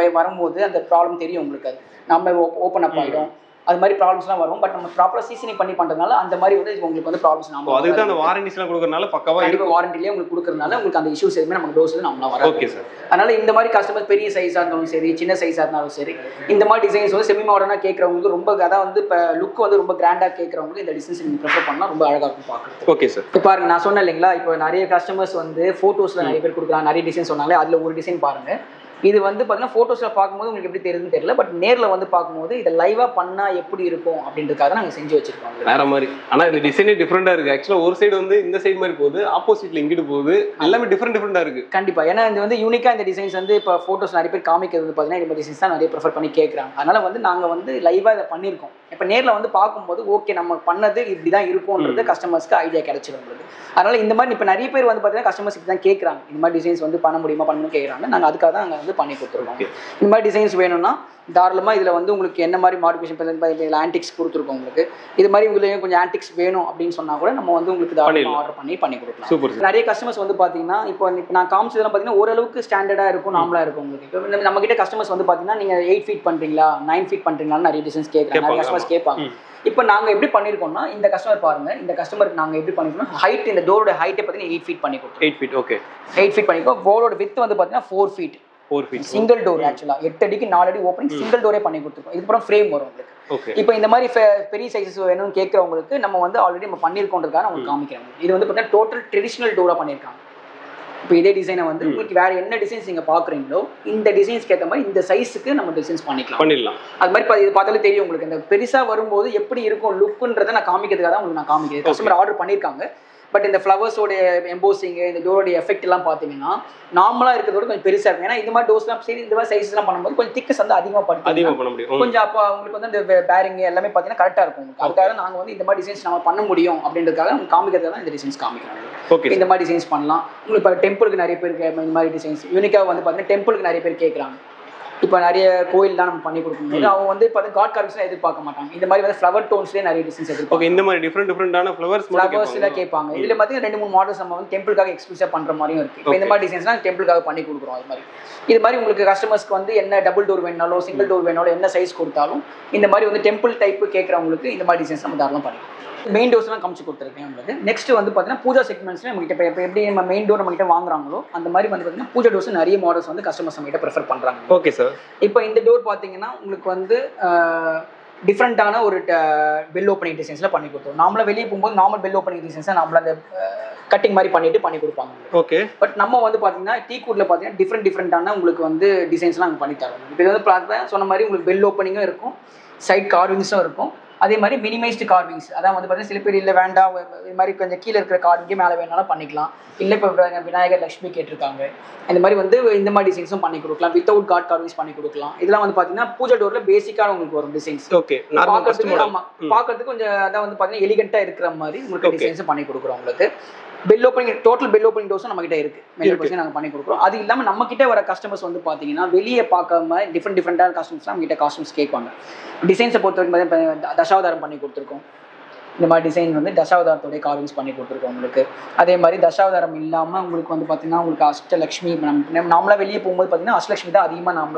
மெயில் வரும்போது அந்த ப்ராப்ளம் தெரியும் உங்களுக்கு. அது நம்ம ஓப்பன் அப் ஆகிடும், அது மாதிரி ப்ராப்ளம்ஸ்லாம் வரும். பட் நம்ம ப்ராப்பராக சீசனிங் பண்ணி பண்ணுறதுனால அந்த மாதிரி வந்து உங்களுக்கு வந்து ப்ராப்ளம்ஸ் நம்ம அதுக்கு தான் அந்த வாரண்டிஸ்லாம் கொடுக்கறனால பக்காவா கண்டிப்பாக வாரண்டிலேயே உங்களுக்கு கொடுக்கறதுனால உங்களுக்கு அந்த இஷ்யூஸ் எதுவுமே நம்ம டோஸில் நம்மளால வராது. Okay sir. அதனால இந்த மாதிரி கஸ்டமர் பெரிய சைஸாக இருந்தாலும் சரி, சின்ன சைஸாக இருந்தாலும் சரி, இந்த மாதிரி டிசைன்ஸ் வந்து செமி மாடர்னாக கேட்குறவங்களுக்கு ரொம்ப அதான் வந்து இப்போ லுக் வந்து ரொம்ப கிராண்டாக கேட்குறவங்களுக்கு இந்த டிசைன்ஸ் நீங்கள் ப்ரிஃபர் பண்ணால் ரொம்ப அழகாக இருக்கும் பார்க்குறது. Okay sir. இப்போ பாருங்க, நான் சொன்னேன் இல்லைங்களா, இப்போ நிறைய கஸ்டமர்ஸ் வந்து ஃபோட்டோஸில் நிறைய பேர் கொடுக்குறாங்க, நிறைய டிசைன் சொன்னாலே அதில் ஒரு டிசைன் பாருங்கள். இது வந்து பார்த்தீங்கன்னா ஃபோட்டோஸில் பார்க்கும்போது உங்களுக்கு எப்படி தெரியுதுன்னு தெரியல. பட் நேரில் வந்து பார்க்கும்போது இதை லைவாக பண்ணால் எப்படி இருக்கும் அப்படின்றதுக்காக நாங்கள் செஞ்சு வச்சிருக்கோம் வேற மாதிரி. ஆனால் இந்த டிசைனே டிஃப்ரெண்டாக இருக்குது. ஆக்சுவலாக ஒரு சைடு வந்து இந்த சைடு மாதிரி போகுது, ஆப்போசிட்டில் இங்கிட்டு போகுது, எல்லாமே டிஃப்ரெண்டாக இருக்குது. கண்டிப்பாக. ஏன்னா இது வந்து யூனிக்காக இந்த டிசைன்ஸ் வந்து இப்போ ஃபோட்டோஸ் நிறைய பேர் காமிக்கிறது வந்து பார்த்தீங்கன்னா இந்த டிசைன்ஸ் தான் நிறைய ப்ரிஃபர் பண்ணி கேட்குறாங்க. அதனால் வந்து நாங்கள் வந்து லைவாக இதை பண்ணியிருக்கோம். இப்போ நேரில் வந்து பார்க்கும்போது ஓகே நம்ம பண்ணது இப்படி தான் இருக்கும்ன்றது கஸ்டமர்ஸ்க்கு ஐடியா கிடைச்சிடும் உங்களுக்கு. அதனால் இந்த மாதிரி இப்போ நிறைய பேர் வந்து பார்த்தீங்கன்னா கஸ்டமர்ஸ் இப்படி தான் கேட்குறாங்க, இந்த மாதிரி டிசைன்ஸ் வந்து பண்ண முடியுமா பண்ணணும்னு கேட்குறாங்க. நாங்கள் அதுக்காக தான் நாங்கள் வந்து பண்ணி கொடுத்துருக்கோம். இந்த மாதிரி டிசைன்ஸ் வேணும்னா தாராளமாக இதில் வந்து உங்களுக்கு என்ன மாதிரி மாடிஃபிகேஷன் இதில் ஆன்டிக்ஸ் கொடுத்துருக்கோம் உங்களுக்கு. இது மாதிரி உங்களுக்கு கொஞ்சம் ஆன்டிக்ஸ் வேணும் அப்படின்னு சொன்னால் கூட நம்ம வந்து உங்களுக்கு தாராளமாக ஆர்டர் பண்ணி கொடுக்கலாம். சூப்பர். நிறைய கஸ்டமர்ஸ் வந்து பார்த்தீங்கன்னா இப்போ நான் காமிச்சதெல்லாம் பார்த்தீங்கன்னா ஓரளவுக்கு ஸ்டாண்டர்டாக இருக்கும், நார்மலாக இருக்கும் உங்களுக்கு. இப்போ நம்ம கிட்ட கஸ்டமர்ஸ் வந்து பார்த்தீங்கன்னா நீங்கள் 8 ஃபீட் பண்ணுறீங்களா, 9 ஃபீட் பண்ணுறீங்களான்னு நிறைய டிசைன்ஸ் கேட்குறாங்க, நிறைய கஸ்டமர்ஸ் கேட்பாங்க. இப்போ நாங்கள் எப்படி பண்ணியிருக்கோம்னா இந்த கஸ்டமர் பாருங்க, இந்த கஸ்டமருக்கு நாங்கள் எப்படி பண்ணிருக்கோம், ஹைட் இந்த டோரோட ஹைட்டை பார்த்தீங்கன்னா 8 ஃபீட் பண்ணி கொடுத்தோம். 8 ஃபீட். ஓகே, 8 ஃபீட் பண்ணிக்கோ. டோரோட வித் வந்து பார்த்தீங்கன்னா 4 ஃபீட். Single door. ஆக்சுவலாக 8 அடிக்கு 4 அடி ஓப்பனிங் சிங்கிள் டோரே பண்ணி கொடுத்துருக்கோம். இதுக்கப்புறம் ஃப்ரேம் வரும் உங்களுக்கு. இப்போ இந்த மாதிரி பெரிய சைஸஸ் வேணும்னு கேட்குறவங்களுக்கு நம்ம வந்து ஆல்ரெடி நம்ம பண்ணியிருக்கோன்றதுக்காக உங்களுக்கு காமிக்கிறோம். இது வந்து பார்த்தீங்கன்னா டோட்டல் ட்ரெடிஷ்னல் டோராக பண்ணியிருக்காங்க. இப்போ இதே டிசைனை வந்து உங்களுக்கு வேறு என்ன டிசைன்ஸ் நீங்கள் பார்க்குறீங்களோ இந்த டிசைன்ஸ்க்கு ஏற்ற மாதிரி இந்த சைஸுக்கு நம்ம டிசைன்ஸ் பண்ணிடலாம். அது மாதிரி இது பார்த்தாலே தெரியும் உங்களுக்கு. இந்த பெருசாக வரும்போது எப்படி இருக்கும் லுக்குன்றதை நான் காமிக்கிறதுக்காக தான் உங்களுக்கு நான் காமிக்கிறேன். கஸ்டமர் ஆர்டர் பண்ணியிருக்காங்க. பட் இந்த ஃப்ளவர்ஸோடைய எம்போசிங்கு, இந்த டோரோடைய எஃபெக்ட் எல்லாம் பார்த்தீங்கன்னா நார்மலாக இருக்கிறதோட கொஞ்சம் பெருசாக இருக்கும். ஏன்னா இந்த மாதிரி டோஸ்லாம் சரி இந்த மாதிரி சைஸ்லாம் பண்ணும்போது கொஞ்சம் திக்னஸ் வந்து அதிகமாக பண்ண முடியும். கொஞ்சம் அப்போ அவங்களுக்கு வந்து அந்த பேரிங் எல்லாமே பார்த்தீங்கன்னா கரெக்டாக இருக்கும். அதுக்காக நாங்கள் வந்து இந்த மாதிரி டிசைன்ஸ் நம்ம பண்ண முடியும் அப்படின்றதுக்காக அவங்க காமிக்கிறதுக்காக தான் இந்த டிசைன்ஸ் காமிக்கிறாங்க. இந்த மாதிரி டிசைன்ஸ் பண்ணலாம். உங்களுக்கு இப்போ டெம்பிளுக்கு நிறைய பேருக்கு இந்த மாதிரி டிசைன்ஸ் யூனிக்காக வந்து பார்த்தீங்கன்னா டெம்பிளுக்கு நிறைய பேர் கேட்குறாங்க. இப்போ நிறைய கோயில்லாம் நம்ம பண்ணி கொடுக்கும்போது அவங்க வந்து பார்த்தா காட் கார்விங்ஸ்லாம் எதிர்பார்க்க மாட்டாங்க. இந்த மாதிரி வந்து ஃப்ளவர் டோன்ஸ்லேயே நிறைய டிசைன்ஸ் எதிர்பார்க்க. இந்த மாதிரி டிஃப்ரெண்டான ஃப்ளவர்ஸ்லாம் கேட்பாங்க. இதில் பார்த்தீங்கன்னா 2-3 மாடல்ஸ் நம்ம வந்து டெம்பிளுக்காக எக்ஸ்க்ளூசிவாக பண்ணுற மாதிரியும் இருக்குது. இப்போ இந்த மாதிரி டிசைன்ஸ்லாம் டெம்பிளுக்காக பண்ணி கொடுக்குறோம். இது மாதிரி உங்களுக்கு கஸ்டமர்ஸ்க்கு வந்து என்ன டபுள் டோர் வேணாலும் சிங்கிள் டோர் வேணாலும் என்ன சைஸ் கொடுத்தாலும் இந்த மாதிரி வந்து டெம்பிள் டைப்பு கேட்குறவங்களுக்கு இந்த மாதிரி டிசைன்ஸ் நம்ம தாராளமாக பண்ணிக்கலாம். மெயின் டோர்ஸ்லாம் காமிச்சு கொடுத்துருக்கேன் உங்களுக்கு. நெக்ஸ்ட் வந்து பார்த்தீங்கன்னா பூஜா செக்மெண்ட்ஸ்ல நம்மகிட்ட இப்போ எப்படி நம்ம மெயின் டோர் நம்மகிட்ட வாங்குறாங்களோ அந்த மாதிரி வந்து பார்த்தீங்கன்னா பூஜா டோர்ஸ் நிறைய மாடல்ஸ் வந்து கஸ்டமர்ஸ் நம்மகிட்ட ப்ரிஃபர் பண்ணுறாங்க. Okay sir. இப்போ இந்த டோர் பார்த்தீங்கன்னா உங்களுக்கு வந்து டிஃப்ரெண்ட்டான ஒரு பெல் ஓப்பனிங் டிசைன்ஸில் பண்ணி கொடுத்தோம். நாமளாக வெளியே போகும்போது நார்மல் பெல் ஓப்பனிங் டிசைன்ஸை நம்மள அந்த கட்டிங் மாதிரி பண்ணி கொடுப்பாங்க. ஓகே. பட் நம்ம வந்து பார்த்தீங்கன்னா டீக்கூட்டில் பார்த்தீங்கன்னா டிஃப்ரெண்ட்டான உங்களுக்கு வந்து டிசைன்ஸ்லாம் நாங்கள் பண்ணி தரோம். இப்போ இது வந்து பார்த்தா சொன்ன மாதிரி உங்களுக்கு பெல் ஓப்பனிங்கும் இருக்கும், சைட் கார்விங்ஸும் இருக்கும், அதே மாதிரி மினிமைஸ்டு கார்விங்ஸ். அதான் வந்து பார்த்தீங்கன்னா சில பேர் இல்லை வேண்டாம் இது மாதிரி கொஞ்சம் கீழே இருக்கிற கார்விங்கே மேலே வேணாலும் பண்ணிக்கலாம். இல்லை இப்போ விநாயகர் லட்சுமி கேட்டிருக்காங்க, இந்த மாதிரி வந்து இந்த மாதிரி டிசைன்ஸும் பண்ணி கொடுக்கலாம். வித்தவுட் காட் கார்விங்ஸ் பண்ணி கொடுக்கலாம். இதெல்லாம் வந்து பார்த்தீங்கன்னா பூஜா டோரில் பேசிக்கான உங்களுக்கு வரும் டிசைன்ஸ். ஓகே. பார்க்கறதுக்கு கொஞ்சம் அதான் வந்து பார்த்தீங்கன்னா எலிகென்ட்டாக இருக்கிற மாதிரி உங்களுக்கு டிசைன்ஸும் பண்ணி கொடுக்குறோம். உங்களுக்கு bell opening total bell opening டோர்ஸும் நம்மகிட்ட இருக்கு. நாங்கள் பண்ணி கொடுக்குறோம். அது இல்லாமல் நம்ம கிட்ட வர கஸ்டமர்ஸ் வந்து பார்த்தீங்கன்னா வெளியே பார்க்காம டிஃப்ரெண்டான கஸ்டமர்ஸ்லாம் நம்ம கிட்ட காஸ்டியூம்ஸ் கேட்பாங்க. டிசைன்ஸை பொறுத்த வரைக்கும் தசாவதாரம் பண்ணி கொடுத்துருக்கோம். இந்த மாதிரி டிசைன் வந்து தசாவதாரத்தோடைய கார்விங்ஸ் பண்ணி கொடுத்துருக்கோம் உங்களுக்கு. அதே மாதிரி தசாவதாரம் இல்லாமல் உங்களுக்கு வந்து பார்த்தீங்கன்னா உங்களுக்கு அஷ்டலக்ஷ்மி நாமளாக வெளியே போகும்போது பார்த்தீங்கன்னா அஷ்டலக்ஷ்மி தான்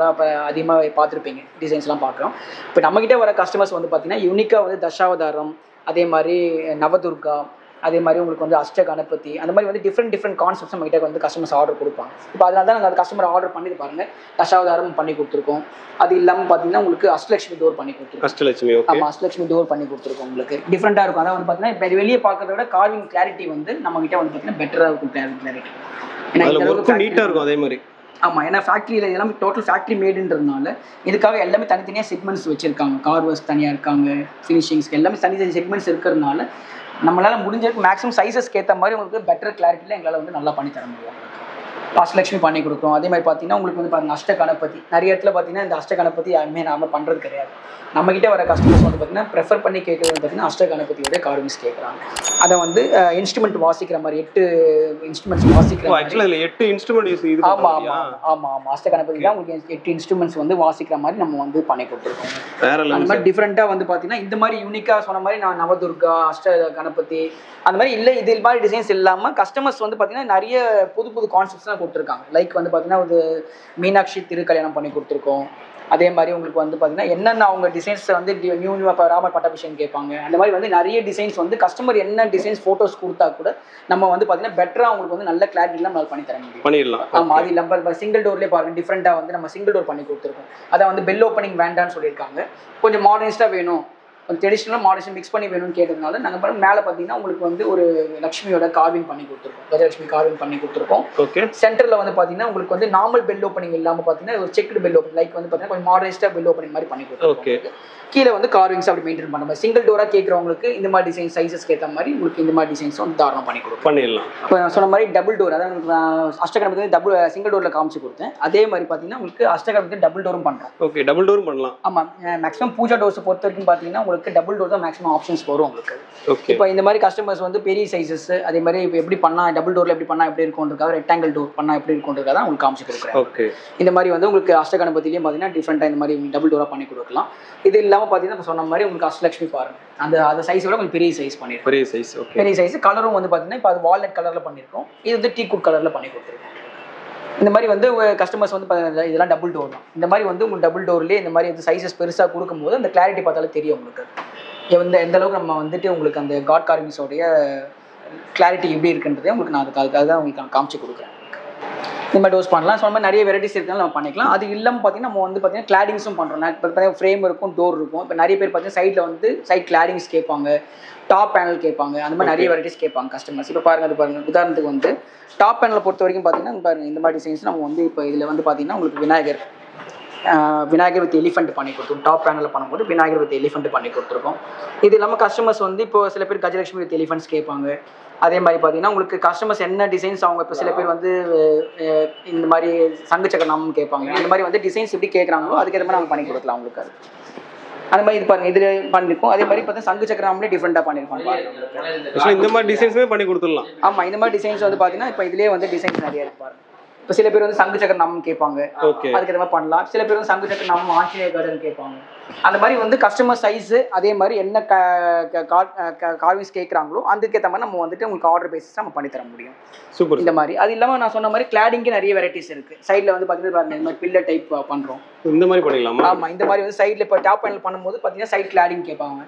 அதிகமாக பார்த்துருப்பீங்க டிசைன்ஸ்லாம் பார்க்குறோம். இப்போ நம்மகிட்ட வர கஸ்டமர்ஸ் வந்து பார்த்தீங்கன்னா யூனிக்காக வந்து தசாவதாரம், அதே மாதிரி நவதுர்கா, அதே மாதிரி உங்களுக்கு வந்து அஷ்ட கணபதி, அந்த மாதிரி வந்து டிஃப்ரெண்ட் கான்செப்ட்ஸ் நம்ம கிட்ட வந்து கஸ்டமர்ஸ் ஆர்டர் கொடுப்பாங்க. இப்போ அதனால தான் நாங்கள் அந்த கஸ்டமர் ஆர்டர் பண்ணி பாருங்கள் தசாவதாரம் பண்ணி கொடுத்துருக்கோம். அது இல்லாமல் பார்த்தீங்கன்னா உங்களுக்கு அஷ்டலட்சுமி டோர் பண்ணி கொடுத்துருக்கோம். அஷ்டலட்சுமி டோர் பண்ணி கொடுத்துருக்கோம். உங்களுக்கு டிஃப்ரெண்ட்டாக இருக்கும். அதான் வந்து பார்த்தீங்கன்னா இப்போ வெளியே பார்க்கறத விட கார்விங் கிளாரிட்டி வந்து நம்ம கிட்ட வந்து பார்த்தீங்கன்னா பெட்டராக இருக்கும். கிளாரிட்டி ஏன்னா நீட்டாக இருக்கும். அதே மாதிரி ஆமாம், ஏன்னா ஃபேக்ட்ரியில் எல்லாமே டோட்டல் ஃபேக்ட்ரி மேடுன்றதுனால இதுக்காக எல்லாமே தனித்தனியாக செக்மெண்ட்ஸ் வச்சுருக்காங்க. கார்வர்ஸ் தனியாக இருக்காங்க, ஃபினிஷிங்ஸ்க்கு எல்லாமே தனி செக்மெண்ட்ஸ் இருக்கிறதுனால நம்மளால் முடிஞ்சதுக்கு மேக்ஸிமம் சைஸஸ்க்கு ஏற்ற மாதிரி உங்களுக்கு பெட்டர் கிளாரிட்டியில் எங்களால் வந்து நல்லா பண்ணி தர முடியும். அஷ்டலட்சுமி பண்ணி கொடுக்குறோம். அதே மாதிரி பார்த்தீங்கன்னா உங்களுக்கு வந்து பாருங்கள் அஷ்ட கணபதி நிறைய இடத்துல பார்த்தீங்கன்னா இந்த அஷ்ட கணபதி யாருமே நாம பண்ணுறது கிடையாது. நம்மகிட்ட வர கஸ்டமர்ஸ் வந்து பார்த்தீங்கன்னா ப்ரெஃபர் பண்ணி கேட்குறது பார்த்தீங்கன்னா அஷ்ட கணபதியோட கார்விங்ஸ் கேட்குறாங்க. அதை வந்து இன்ஸ்ட்ருமெண்ட் வாசிக்கிற மாதிரி 8 இன்ஸ்ட்ருமெண்ட்ஸ் வாசிக்கிற மாதிரி 8 இன்ஸ்ட்ருமெண்ட். ஆமாம் அஷ்ட கணபதி தான் உங்களுக்கு 8 இன்ஸ்ட்ருமெண்ட்ஸ் வந்து வாசிக்கிற மாதிரி நம்ம வந்து பண்ணி கொடுத்துருக்கோம். அந்த மாதிரி டிஃப்ரெண்ட்டாக வந்து பார்த்தீங்கன்னா இந்த மாதிரி யூனிக்காக சொன்ன மாதிரி நான் நவதுர்கா, அஷ்ட கணபதி அந்த மாதிரி இல்லை இது மாதிரி டிசைன்ஸ் இல்லாமல் கஸ்டமர்ஸ் வந்து பார்த்தீங்கன்னா நிறைய புது கான்செப்ட்ஸ்லாம் கொடுத்துருக்காங்க. லைக் வந்து பார்த்தீங்கன்னா ஒரு மீனாட்சி திருக்கல்யாணம் பண்ணி கொடுத்துருக்கோம். அதே மாதிரி உங்களுக்கு வந்து பார்த்தீங்கன்னா என்னென்ன அவங்க டிசைன்ஸ் வந்து நியூ இப்போ ராமர் பட்டாபிஷேகம் கேட்பாங்க. அந்த மாதிரி வந்து நிறைய டிசைன்ஸ் வந்து கஸ்டமர் என்ன டிசைன்ஸ் ஃபோட்டோஸ் கொடுத்தா கூட நம்ம வந்து பார்த்தீங்கன்னா பெட்டராக அவங்களுக்கு வந்து நல்ல கிளாரிட்டிலாம் நம்ம பண்ணி தர முடியும். பண்ணிடலாம். ஆமாம், அது இல்லாமல் சிங்கிள் டோர்லேயே பாருங்கள் டிஃப்ரெண்ட்டாக வந்து நம்ம சிங்கிள் டோர் பண்ணி கொடுத்துருக்கோம். அதை வந்து பெல் ஓப்பனிங் வேண்டான்னு சொல்லியிருக்காங்க. கொஞ்சம் மாடர்னிஸ்டாக வேணும், கொஞ்சம் ட்ரெடிஷ்னலாக மாடர்ன் மிக்ஸ் பண்ணி வேணும்னு கேட்டதுனால நாங்கள் பாருங்க மேலே பார்த்தீங்கன்னா உங்களுக்கு வந்து ஒரு லட்சுமியோட கார்விங் பண்ணி கொடுத்துருக்கோம். கஜலட்சுமி கார்விங் பண்ணி கொடுத்துருக்கோம். ஓகே. சென்டரில் வந்து பார்த்தீங்கன்னா உங்களுக்கு வந்து நார்மல் பெல் ஓப்பனிங் இல்லாமல் பார்த்தீங்கன்னா ஒரு செக்டு பெல் ஓப்பனிங் லைக் வந்து பார்த்தீங்கன்னா கொஞ்சம் மாடர்னிஸ்டாக பெல் ஓப்பனிங் மாதிரி பண்ணி கொடுத்துருக்கோம். ஓகே. கீழே வந்து கார்விங்ஸ் அப்படி மெயின்டைன் பண்ண மாதிரி சிங்கிள் டோராக கேட்குறவங்களுக்கு இந்த மாதிரி டிசைன் சைஸஸ்க்கு ஏற்ற மாதிரி உங்களுக்கு இந்த மாதிரி டிசைன்ஸ் வந்து தாராளமாக பண்ணி கொடுக்கும். பண்ணிடலாம். இப்போ நான் சொன்ன மாதிரி டபுள் டோர் அதாவது அஷ்டகணபதி சிங்கிள் டோரில் காமிச்சு கொடுத்தேன். அதே மாதிரி பார்த்தீங்கன்னா உங்களுக்கு அஷ்டகணபதி டபுள் டோரும் பண்ணுறோம். ஓகே, டபுள் டோரும் பண்ணலாம். ஆமாம், மேக்ஸிமம் பூஜா டோர்ஸ் பொறுத்த வரைக்கும் பார்த்தீங்கன்னா உங்களுக்கு டபுள் டோர் தான் மேக்ஸிமம் ஆப்ஷன்ஸ் வரும் உங்களுக்கு. ஓகே. இப்போ இந்த மாதிரி கஸ்டமர்ஸ் வந்து பெரிய சைஸஸ் அதே மாதிரி இப்போ எப்படி பண்ணால் டபுள் டோரில் எப்படி பண்ணால் எப்படி இருக்கும்ன்றதுக்காக ரெக்டாங்கிள் டோர் பண்ணால் எப்படி இருக்கும்ன்றதுக்காக தான் உங்களுக்கு காமிச்சு கொடுக்குறேன். ஓகே. இந்த மாதிரி வந்து உங்களுக்கு அஷ்டகணபதிலையும் பார்த்தீங்கன்னா டிஃப்ரெண்ட்டாக இந்த மாதிரி டபுள் டோராக பண்ணி கொடுக்கலாம். இது இல்லாமல் பார்த்தீங்கன்னா இப்போ சொன்ன மாதிரி உங்களுக்கு அஷ்டலட்சுமி பாருங்க அந்த சைஸோட கொஞ்சம் பெரிய சைஸ் பண்ணிருக்கோம். பெரிய சைஸ். ஓகே. பெரிய சைஸ் கலரும் வந்து பார்த்தீங்கன்னா இப்போ அது வால்நட் கலரில் பண்ணியிருக்கோம். இது வந்து டீக்குட் கலரில் பண்ணி கொடுத்துருக்கோம். இந்த மாதிரி வந்து கஸ்டமர்ஸ் வந்து இதெல்லாம் டபுள் டோர் தான். இந்த மாதிரி வந்து உங்களுக்கு டபுள் டோர்லேயே இந்த மாதிரி வந்து சைஸஸ் பெருசாக கொடுக்கும்போது அந்த கிளாரிட்டி பார்த்தாலே தெரியும் உங்களுக்கு எந்த அளவுக்கு நம்ம வந்துட்டு உங்களுக்கு அந்த காட் கார்விங்ஸோடைய கிளாரிட்டி எப்படி இருக்குன்றதே உங்களுக்கு நான் அதுக்காக தான் உங்களுக்கு நான் காமிச்சு கொடுக்குறேன். இந்த மாதிரி டோஸ் பண்ணலாம். ஸோ மாதிரி நிறைய வெரைட்டிஸ் இருந்தாலும் நம்ம பண்ணிக்கலாம். அது இல்லாமல் பார்த்தீங்கன்னா நம்ம வந்து பார்த்தீங்கன்னா கிளாடிங்ஸும் பண்ணுறோம். இப்போ பார்த்தீங்கன்னா ஃப்ரேம் இருக்கும், டோர் இருக்கும். இப்போ நிறைய பேர் பார்த்தீங்கன்னா சைடில் வந்து சைட் கிளாடிங்ஸ் கேட்பாங்க, டாப் பேனல் கேட்பாங்க. அந்த மாதிரி நிறைய வெரைட்டிஸ் கேட்பாங்க கஸ்டமர்ஸ். இப்போ பாருங்கள், அது பாருங்கள் உதாரணத்துக்கு வந்து டாப் பேனலை பொறுத்த வரைக்கும் பார்த்தீங்கன்னா பாருங்கள் இந்த மாதிரி டிசைன்ஸ் நம்ம வந்து இப்போ இதில் வந்து பார்த்தீங்கன்னா உங்களுக்கு விநாயகர் வித் எலிஃபெண்ட் பண்ணி கொடுத்துருக்கோம். டாப் பேனலில் பண்ணும்போது விநாயகர் வித் எலிஃபெண்ட் பண்ணி கொடுத்துருக்கோம். இது இல்லாமல் கஸ்டமர்ஸ் வந்து இப்போ சில பேர் கஜலட்சுமி வித் எலிஃபெண்ட்ஸ் கேட்பாங்க. அதே மாதிரி பார்த்தீங்கன்னா உங்களுக்கு கஸ்டமர்ஸ் என்ன டிசைன்ஸ் அவங்க இப்போ சில பேர் வந்து இந்த மாதிரி சங்கு சக்கரம் கேட்பாங்க. இந்த மாதிரி வந்து டிசைன்ஸ் எப்படி கேட்குறாங்களோ அதுக்கேற்ற மாதிரி நாங்கள் பண்ணி கொடுக்கலாம் உங்களுக்கு. அது அந்த மாதிரி இது பாருங்க இதில் பண்ணியிருக்கோம். அதே மாதிரி பார்த்தீங்கன்னா சங்கு சக்கரம்லேயே டிஃப்ரெண்ட்டாக பண்ணியிருக்கோம். இந்த மாதிரி டிசைன்ஸுமே பண்ணி கொடுத்துடலாம். ஆமாம், இந்த மாதிரி டிசைன்ஸ் வந்து பார்த்தீங்கன்னா இப்போ இதுலேயே வந்து டிசைன்ஸ் நிறைய இருக்கு பாருங்க. இப்போ சில பேர் வந்து சங்கு சக்கர நாமம் கேட்பாங்க, ஓகே அதுக்கு மாதிரி பண்ணலாம். சில பேர் வந்து சங்கு சக்கர நாமம் ஆஞ்சநேய கார்டன் கேட்பாங்க. அந்த மாதிரி வந்து கஸ்டமர் சைஸு அதே மாதிரி என்ன கார்விங்ஸ் கேட்குறாங்களோ அதுக்கேற்ற மாதிரி நம்ம வந்துட்டு உங்களுக்கு ஆர்டர் பேசிஸ் நம்ம பண்ணி தர முடியும். சூப்பர். இந்த மாதிரி அது இல்லாமல் நான் சொன்ன மாதிரி கிளாடிங்கு நிறைய வெரைட்டிஸ் இருக்குது. சைடில் வந்து பார்த்தீங்கன்னா இந்த மாதிரி பில்லர் டைப் பண்ணுறோம். இந்த மாதிரி பண்ணிடலாமா? ஆமாம், இந்த மாதிரி வந்து சைடில் இப்போ டாப் பேனல் பண்ணும்போது பார்த்தீங்கன்னா சைட் கிளாடிங் கேட்பாங்க.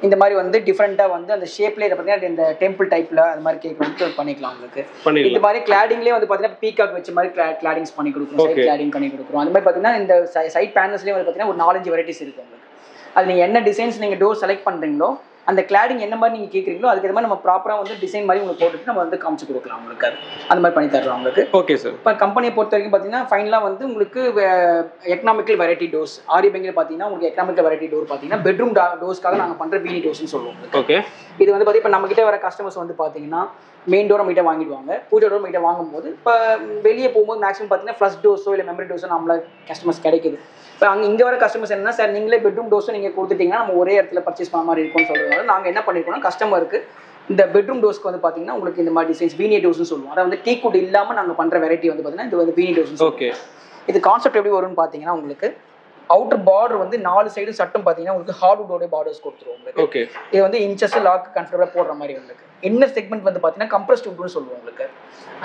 இந்த மாதிரி வந்து டிஃப்ரெண்ட்டாக வந்து அந்த ஷேப்லேயே பார்த்தீங்கன்னா இந்த டெம்பிள் டைப்பில் அது மாதிரி கேட்குறதுக்கு பண்ணிக்கலாம் உங்களுக்கு. இந்த மாதிரி கிளாடிங்லேயே வந்து பார்த்தீங்கன்னா பீகாக் வச்ச மாதிரி கிளாடிங்ஸ் பண்ணி கொடுக்குறோம், சைட் கிளாடிங் பண்ணி கொடுக்குறோம். அந்த மாதிரி பார்த்தீங்கன்னா இந்த சைட் பேனல்ஸ்லேயே வந்து பார்த்தீங்கன்னா ஒரு 4-5 வெரைட்டிஸ் இருக்குது உங்களுக்கு. அது நீங்கள் என்ன டிசைன்ஸ் நீங்கள் டோர் செலக்ட் பண்ணுறீங்களோ அந்த கிளாடிங் என்ன மாதிரி நீங்கள் கேட்குறீங்களோ அதுக்கு மாதிரி நம்ம ப்ராப்பராக வந்து டிசைன் மாதிரி உங்களுக்கு போட்டுட்டு நம்ம வந்து காமிச்சு கொடுக்கலாம் உங்களுக்கு. அது அந்த மாதிரி பண்ணி தர்றோம் உங்களுக்கு. Okay sir. இப்போ கம்பெனியை பொறுத்த வரைக்கும் பார்த்தீங்கன்னா ஃபைனலாக வந்து உங்களுக்கு எக்கனாமிக்கல் வெரைட்டி டோர்ஸ் ஆரி பேங்கில் பார்த்தீங்கன்னா உங்களுக்கு எக்கனாமிக்கல் வெரைட்டி டோர் பார்த்தீங்கன்னா பெட்ரூம் டோர்ஸ்க்காக நாங்கள் பண்ணுற வீனி டோர்ஸ்னு சொல்லுவோம். ஓகே. இது வந்து பார்த்தீங்கன்னா இப்போ நம்மகிட்ட வர கஸ்டமர்ஸ் வந்து பார்த்தீங்கன்னா மெயின் டோர் நம்மகிட்ட வாங்கிடுவாங்க. பூஜை டோர் நம்மகிட்ட வாங்கும்போது இப்போ வெளியே போகும்போது மேக்ஸிமம் பார்த்தீங்கன்னா ஃப்ளஷ் டோர்ஸோ இல்லை மெமரி டோர்ஸோ நம்மள கஸ்டமர்ஸ் கிடைக்குது. இப்போ இங்கே வர கஸ்டமர்ஸ் என்னன்னா சார் நீங்களே பெட்ரூம் டோர்ஸும் நீங்கள் கொடுத்துட்டீங்கன்னா நம்ம ஒரே இடத்துல பர்ச்சேஸ் பண்ண மாதிரி இருக்கும்னு சொல்கிறதுனால நாங்கள் என்ன பண்ணியிருக்கோம்னா கஸ்டமருக்கு இந்த பெட்ரூம் டோர்ஸ்க்கு வந்து பார்த்தீங்கன்னா உங்களுக்கு இந்த மாதிரி டிசைன்ஸ் வீனியர் டோர்ஸ்னு சொல்லுவோம். அதை வந்து டீக்குட் இல்லாமல் நாங்கள் பண்ணுற வெரைட்டி வந்து பார்த்தீங்கன்னா இது வந்து வீனியர் டோர்ஸ். ஓகே. இது கான்செப்ட் எப்படி வரும்னு பார்த்தீங்கன்னா உங்களுக்கு அவுட்டர் பார்டர் வந்து 4 சைடும் சட்டம் பார்த்தீங்கன்னா உங்களுக்கு ஹார்ட்வுட்டோட பார்டர்ஸ் கொடுத்துருவோம் உங்களுக்கு. ஓகே. இது வந்து இன்ச்சஸ் லாக் கம்ஃபர்டபுளாக போடுற மாதிரி உங்களுக்கு. இன்னர் செக்மெண்ட் வந்து பார்த்தீங்கன்னா கம்ப்ரஸ்ட் வுட்னு சொல்லுவோம் உங்களுக்கு.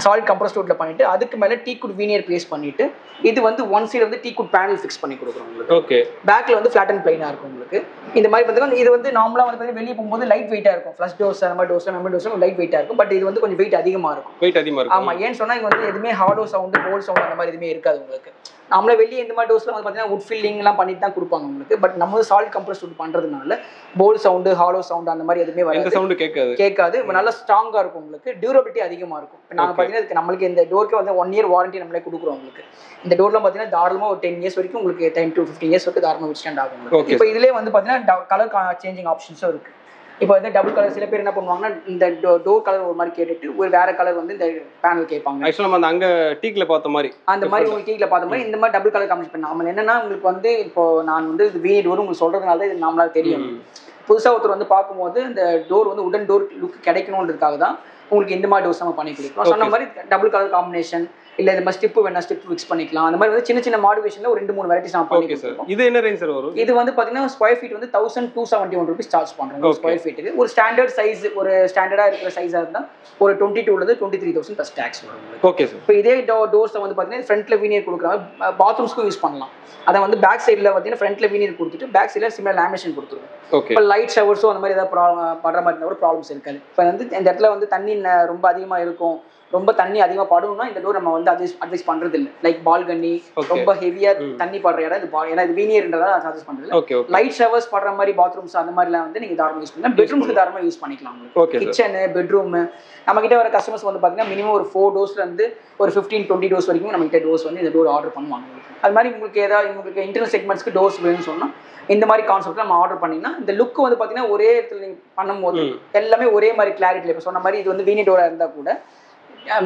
சாலிட் கம்ப்ரஸ்ட் வுட்ல பண்ணிட்டு அதுக்கு மேலே டீக்குட் வீனியர் பேஸ்ட் பண்ணிட்டு இது வந்து ஒன் சைடு வந்து டீக்குட் பேனல் ஃபிக்ஸ் பண்ணி கொடுக்குறோம் உங்களுக்கு. ஓகே. பேக்ல வந்து ஃபிளாட் அண்ட் பிளைனா இருக்கும் உங்களுக்கு. இந்த மாதிரி பார்த்தீங்கன்னா இது வந்து நார்மலாக வந்து வெளியே போகும்போது லைட் வெயிட்டாக இருக்கும். ஃப்ளஷ் டோர்ஸ் அந்த மாதிரி டோர்ஸ் மெமரி டோர்ஸ் லைட் வெயிட்டாக இருக்கும். பட் இது வந்து கொஞ்சம் வெயிட் அதிகமாக இருக்கும். வெயிட் அதிகமாக இருக்கும். ஆமாம், ஏன்னு சொன்னால் இங்கே வந்து எதுவுமே ஹார்டோ சவுண்டு போல் சவுண்ட் அந்த மாதிரி எதுவுமே இருக்காது உங்களுக்கு. நம்மள வெளியே இந்த மாதிரி டோர்ஸ்லாம் வந்து பார்த்தீங்கன்னா வுட் ஃபில்லிங்லாம் பண்ணிட்டு தான் கொடுப்பாங்க உங்களுக்கு. பட் நம்ம வந்து சாலிட் கம்ப்ரஸ்ட் வுட் பண்ணுறதுனால போல் சவுண்டு ஹாலோ சவுண்டு அந்த மாதிரி எதுவுமே வராது. சவுண்டு கேட்காது. நல்லா ஸ்ட்ராங்காக இருக்கும் உங்களுக்கு. டியூரபிலிட்டி அதிகமாக இருக்கும். இப்போ நாங்கள் பார்த்தீங்கன்னா நம்மளுக்கு இந்த டோருக்கு வந்து 1 இயர் வாரண்டி நம்மளே கொடுக்குறோம் உங்களுக்கு. இந்த டோர்லாம் பார்த்தீங்கன்னா தாராளமாக ஒரு 10 இயர்ஸ் வரைக்கும் உங்களுக்கு 10 to 15 இயர்ஸ் வரைக்கும் தாராளமாக விட்ஸ்டாண்ட் ஆகும். இப்போ இதிலே வந்து பார்த்தீங்கன்னா கலர் சேஞ்சிங் ஆப்ஷன்ஸும் இருக்குது. இப்போ வந்து டபுள் கலர் சில பேர் என்ன பண்ணுவாங்கன்னா இந்த டோர் கலர் ஒரு மாதிரி கேட்டுட்டு ஒரு வேற கலர் வந்து இந்த பேனல் கேட்பாங்க. ஆக்சுவலாக நம்ம அங்கே டீக்கில் பார்த்த மாதிரி அந்த மாதிரி உங்களுக்கு டீக்கில் பார்த்த மாதிரி இந்த மாதிரி டபுள் கலர் காமிச்சு பண்ண நம்ம என்னன்னா உங்களுக்கு வந்து இப்போ நான் வந்து இது வீடு டோர் உங்களுக்கு சொல்றதுனால தான் இது நம்மளால தெரியும். புதுசாக ஒருத்தர் வந்து பார்க்கும்போது இந்த டோர் வந்து உடன் டோர் லுக் கிடைக்கணுன்றதுக்காக தான் உங்களுக்கு இந்த மாதிரி டோர்ஸ் நம்ம பண்ணி கொடுக்குறோம். சொன்ன மாதிரி டபுள் கலர் காம்பினேஷன் இல்லை இந்த மாதிரி ஸ்டிப்பு வேணா ஸ்டிப் ஃபிக்ஸ் பண்ணிக்கலாம். அந்த மாதிரி வந்து சின்ன சின்ன மாடிஃபிகேஷன்ல ஒரு 2-3 வெரைட்டிஸ் நம்ம பண்ணி கொடுக்குறோம். இது என்ன ரேஞ்ச் சார் வரும்? இது வந்து பார்த்தீங்கன்னா ஸ்கொயர் ஃபீட் வந்து 1271 rupees சார்ஜ் பண்ணுறோம் ஸ்கொயர் ஃபீட்டுக்கு. ஒரு ஸ்டாண்டர்ட் சைஸ் ஒரு ஸ்டாண்டர்டாக இருக்கிற சைஸாக இருந்தால் ஒரு 22 23,000 ப்ளஸ் டேக்ஸ் வரும். Okay sir. இப்போ இதே டோர்ஸை வந்து பார்த்தீங்கன்னா ஃப்ரண்ட்ல வீனியர் கொடுக்குறாங்க, பாத்ரூம்ஸ்க்கும் யூஸ் பண்ணலாம். அதை வந்து பேக் சைடில் பார்த்தீங்கன்னா ஃப்ரண்ட்ல வீனியர் கொடுத்துட்டு பேக் சைடில் சிமிலர் லேமினேஷன் கொடுத்துருவோம். இப்போ லைட் ஷவர்ஸோ அந்த மாதிரி ஏதாவது படுற மாதிரி இருந்தால் கூட ப்ராப்ளம்ஸ் இருக்காது. இப்போ வந்து இந்த இடத்துல வந்து தண்ணி ரொம்ப அதிகமாக இருக்கும், ரொம்ப தண்ணி அதிகமாக படணும்னா இந்த டோர் நம்ம வந்து அட்வைஸ் பண்ணுறது இல்லை. லைக் பால்கனி ரொம்ப ஹெவியாக தண்ணி படுற இடம் இது ஏன்னா இது வீனியர்ன்றதால சஜஸ்ட் பண்ணுறது இல்லை. லைட் ஷவர்ஸ் படுற மாதிரி பாத்ரூம்ஸ் அந்த மாதிரிலாம் வந்து நீங்கள் தாராளமாக யூஸ் பண்ணலாம். பெட்ரூம்ஸ்க்கு தாராளமாக யூஸ் பண்ணிக்கலாம். கிச்சனு பெட்ரூமு நம்மகிட்ட வர கஸ்டமர்ஸ் வந்து பார்த்தீங்கன்னா மினிமம் ஒரு 4 டோர்ஸ்லேருந்து ஒரு 15-20 டோர்ஸ் வரைக்கும் நம்மகிட்ட டோர்ஸ் வந்து இந்த டோர் ஆர்டர் பண்ணுவாங்க. அது மாதிரி உங்களுக்கு ஏதாவது உங்களுக்கு இன்டர்னல் செக்மெண்ட்ஸ்க்கு டோர்ஸ் வேணும்னு சொன்னால் இந்த மாதிரி கான்செப்ட்ல நம்ம ஆர்டர் பண்ணிங்கன்னா இந்த லுக் வந்து பார்த்தீங்கன்னா ஒரே இடத்துல நீங்கள் பண்ணும்போது எல்லாமே ஒரே மாதிரி கிளாரிட்டியில் இப்போ சொன்ன மாதிரி இது வந்து வீனி டோராக இருந்தால் கூட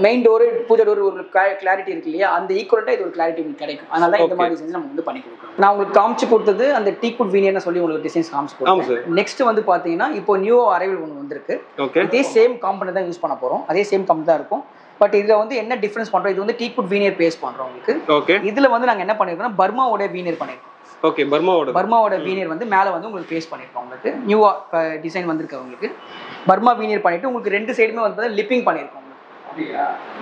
மெயின் டோரு பூஜை டோர் ஒரு கிளாரிட்டி இருக்கு இல்லையா, அந்த ஈக்குவலட்டாக இது ஒரு கிளாரிட்டி உங்களுக்கு கிடைக்கும். அதனால தான் இந்த மாதிரி டிசைன்ஸ் நம்ம வந்து பண்ணி கொடுக்குறோம். நான் உங்களுக்கு காமிச்சு கொடுத்தது அந்த டீக்குட் வீனியர்னு சொல்லி உங்களுக்கு டிசைன்ஸ் காமிச்சு கொடுத்தேன். நெக்ஸ்ட் வந்து பார்த்தீங்கன்னா இப்போ நியூ அரைவல் ஒன்று வந்திருக்கு. இதே சேம் காம்பனி தான் யூஸ் பண்ண போகிறோம், அதே சேம் கம்பெனி தான் இருக்கும். பட் இதில் வந்து என்ன டிஃப்ரென்ஸ் பண்ணுறோம், இது வந்து டீக்குட் வீனியர் பேஸ் பண்ணுறோம் உங்களுக்கு. ஓகே. இதில் வந்து நாங்கள் என்ன பண்ணியிருக்கோம்னா பர்மாவோட வீனியர் பண்ணியிருக்கோம். ஓகே. பர்மாவோட வீனியர் வந்து மேலே வந்து உங்களுக்கு பேஸ் பண்ணியிருக்கோம். உங்களுக்கு நியூவாக டிசைன் வந்திருக்கு. உங்களுக்கு பர்மா வீனியர் பண்ணிவிட்டு உங்களுக்கு 2 சைடுமே வந்து லிப்பிங் பண்ணியிருக்கோம்.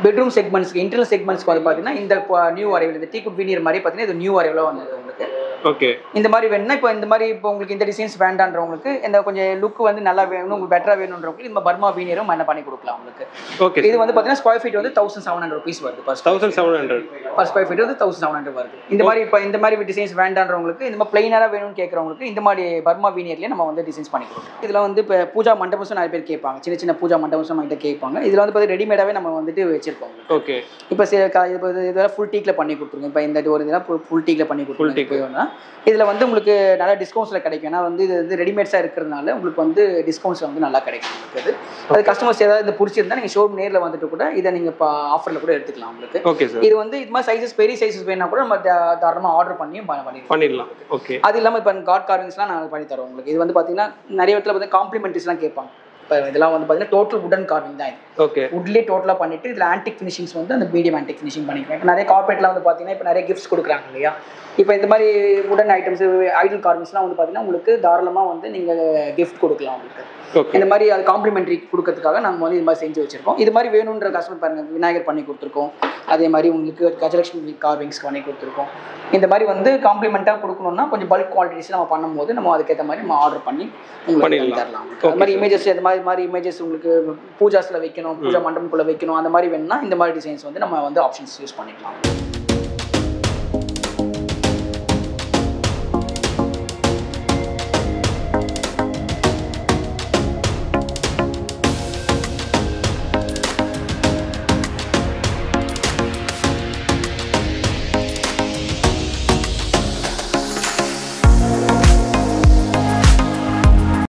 பெட்ரூம் செக்மெண்ட்ஸ்க்கு இன்டர்னல் செக்மெண்ட்ஸ்க்கு வந்து பார்த்தீங்கன்னா இந்த நியூ அரைவல் இந்த டீக்குட் வீனியர் மாதிரி பார்த்தீங்கன்னா இது நியூ அரைவலாக வந்தது உங்களுக்கு. ஓகே. இந்த மாதிரி வேணும்னா இப்போ இந்த மாதிரி இப்போ உங்களுக்கு இந்த டிசைன்ஸ் வேண்டான்றவங்களுக்கு இந்த கொஞ்சம் லுக் வந்து நல்லா வேணும், உங்களுக்கு பெட்டராக வேணுன்றவங்களுக்கு இந்த பர்மா வீனியரும் என்ன பண்ணி கொடுக்கலாம் உங்களுக்கு. ஓகே. இது வந்து பார்த்தீங்கன்னா ஸ்கொயர் ஃபீட் வந்து 1700 rupees வருது. 1700 பர் ஸ்கொயர் ஃபீட் வந்து 1700 வருது. இந்த மாதிரி இப்போ இந்த மாதிரி டிசைன்ஸ் வேண்டான்றவங்களுக்கு இந்த மாதிரி பிளைனாக வேணும்னு கேட்குறவங்களுக்கு இந்த மாதிரி பர்மா வீனியர்லேயே நம்ம வந்து டிசைன்ஸ் பண்ணி கொடுக்கலாம். இதில் வந்து இப்போ பூஜா மண்டபம் நிறைய பேர் கேட்பாங்க, சின்ன சின்ன பூஜா மண்டபம் நம்மகிட்ட கேட்பாங்க. இதில் வந்து பார்த்தீங்கன்னா ரெடிமேடாகவே நம்ம வந்துட்டு வச்சிருக்கோம். ஓகே. இப்போ இதெல்லாம் ஃபுல் டீக்கில் பண்ணி கொடுத்துருங்க. இப்போ இந்த ஒரு இதெல்லாம் ஃபுல் டீக்கில் பண்ணி கொடுத்துருங்க. இதில் வந்து உங்களுக்கு நல்லா டிஸ்கவுண்ட்ஸில் கிடைக்கும். ஏன்னா வந்து இது வந்து ரெடிமேட்ஸாக இருக்கிறதுனால உங்களுக்கு வந்து டிஸ்கவுண்ட்ஸில் வந்து நல்லா கிடைக்கும் உங்களுக்கு. அது கஸ்டமர்ஸ் ஏதாவது இந்த பிடிச்சிருந்தா நீங்கள் ஷோரூம் நேரில் வந்துட்டு கூட இதை நீங்கள் இப்போ ஆஃபரில் கூட எடுத்துக்கலாம் உங்களுக்கு. Okay sir. இது வந்து இது மாதிரி சைஸஸ் பெரிய சைஸஸ் வேணா கூட நம்ம தாராளமாக ஆர்டர் பண்ணிடலாம். ஓகே. அது இல்லாமல் இப்போ காட் கார்விங்ஸ்லாம் நாங்கள் பண்ணி தரோம் உங்களுக்கு. இது வந்து பார்த்தீங்கன்னா நிறைய இடத்துல வந்து காம்ப்ளிமெண்ட்ரிஸ்லாம் கேட்பாங்க. இப்போ இதெல்லாம் வந்து பார்த்தீங்கன்னா டோட்டல் வுடன் கார்விங் தான் இது. ஓகே. வுட்லேயே டோட்டலாக பண்ணிட்டு இதில் ஆன்டிக் ஃபினிஷிங்ஸ் வந்து அந்த மீடியம் ஆன்டிக் ஃபினிஷிங் பண்ணிக்கலாம். இப்போ நிறைய கார்பரேட்லாம் வந்து பார்த்தீங்கன்னா இப்போ நிறைய கிஃப்ட்ஸ் கொடுக்குறாங்க இல்லையா. இப்போ இந்த மாதிரி வுடன் ஐட்டம்ஸ் ஐடல் கார்விங்ஸ்லாம் வந்து பார்த்தீங்கன்னா உங்களுக்கு தாராளமாக வந்து நீங்கள் கிஃப்ட் கொடுக்கலாம் உங்களுக்கு. இந்த மாதிரி அது காம்ப்ளிமெண்ட்ரி கொடுக்கறதுக்காக நாங்கள் வந்து இது மாதிரி செஞ்சு வச்சிருக்கோம். இது மாதிரி வேணுன்ற கஸ்டமர் பாருங்க விநாயகர் பண்ணி கொடுத்துருக்கோம். அதே மாதிரி உங்களுக்கு கஜலட்சுமி கார்விங்ஸ் பண்ணி கொடுத்துருக்கோம். இந்த மாதிரி வந்து காம்ப்ளிமெண்ட்டாக கொடுக்கணும்னா கொஞ்சம் பல்க் குவான்டிட்டிஸ் நம்ம பண்ணும்போது நம்ம அதுக்கேற்ற மாதிரி நம்ம ஆர்டர் பண்ணி உங்களுக்கு தரலாம். அது மாதிரி இமேஜஸ் இந்த மாதிரி இமேஜஸ் உங்களுக்கு பூஜாஸில் வைக்கணும், பூஜா மண்டபத்துக்குள்ளே வைக்கணும், அந்த மாதிரி வேணும்னா இந்த மாதிரி டிசைன்ஸ் வந்து நம்ம வந்து ஆப்ஷன்ஸ் யூஸ் பண்ணிக்கலாம்.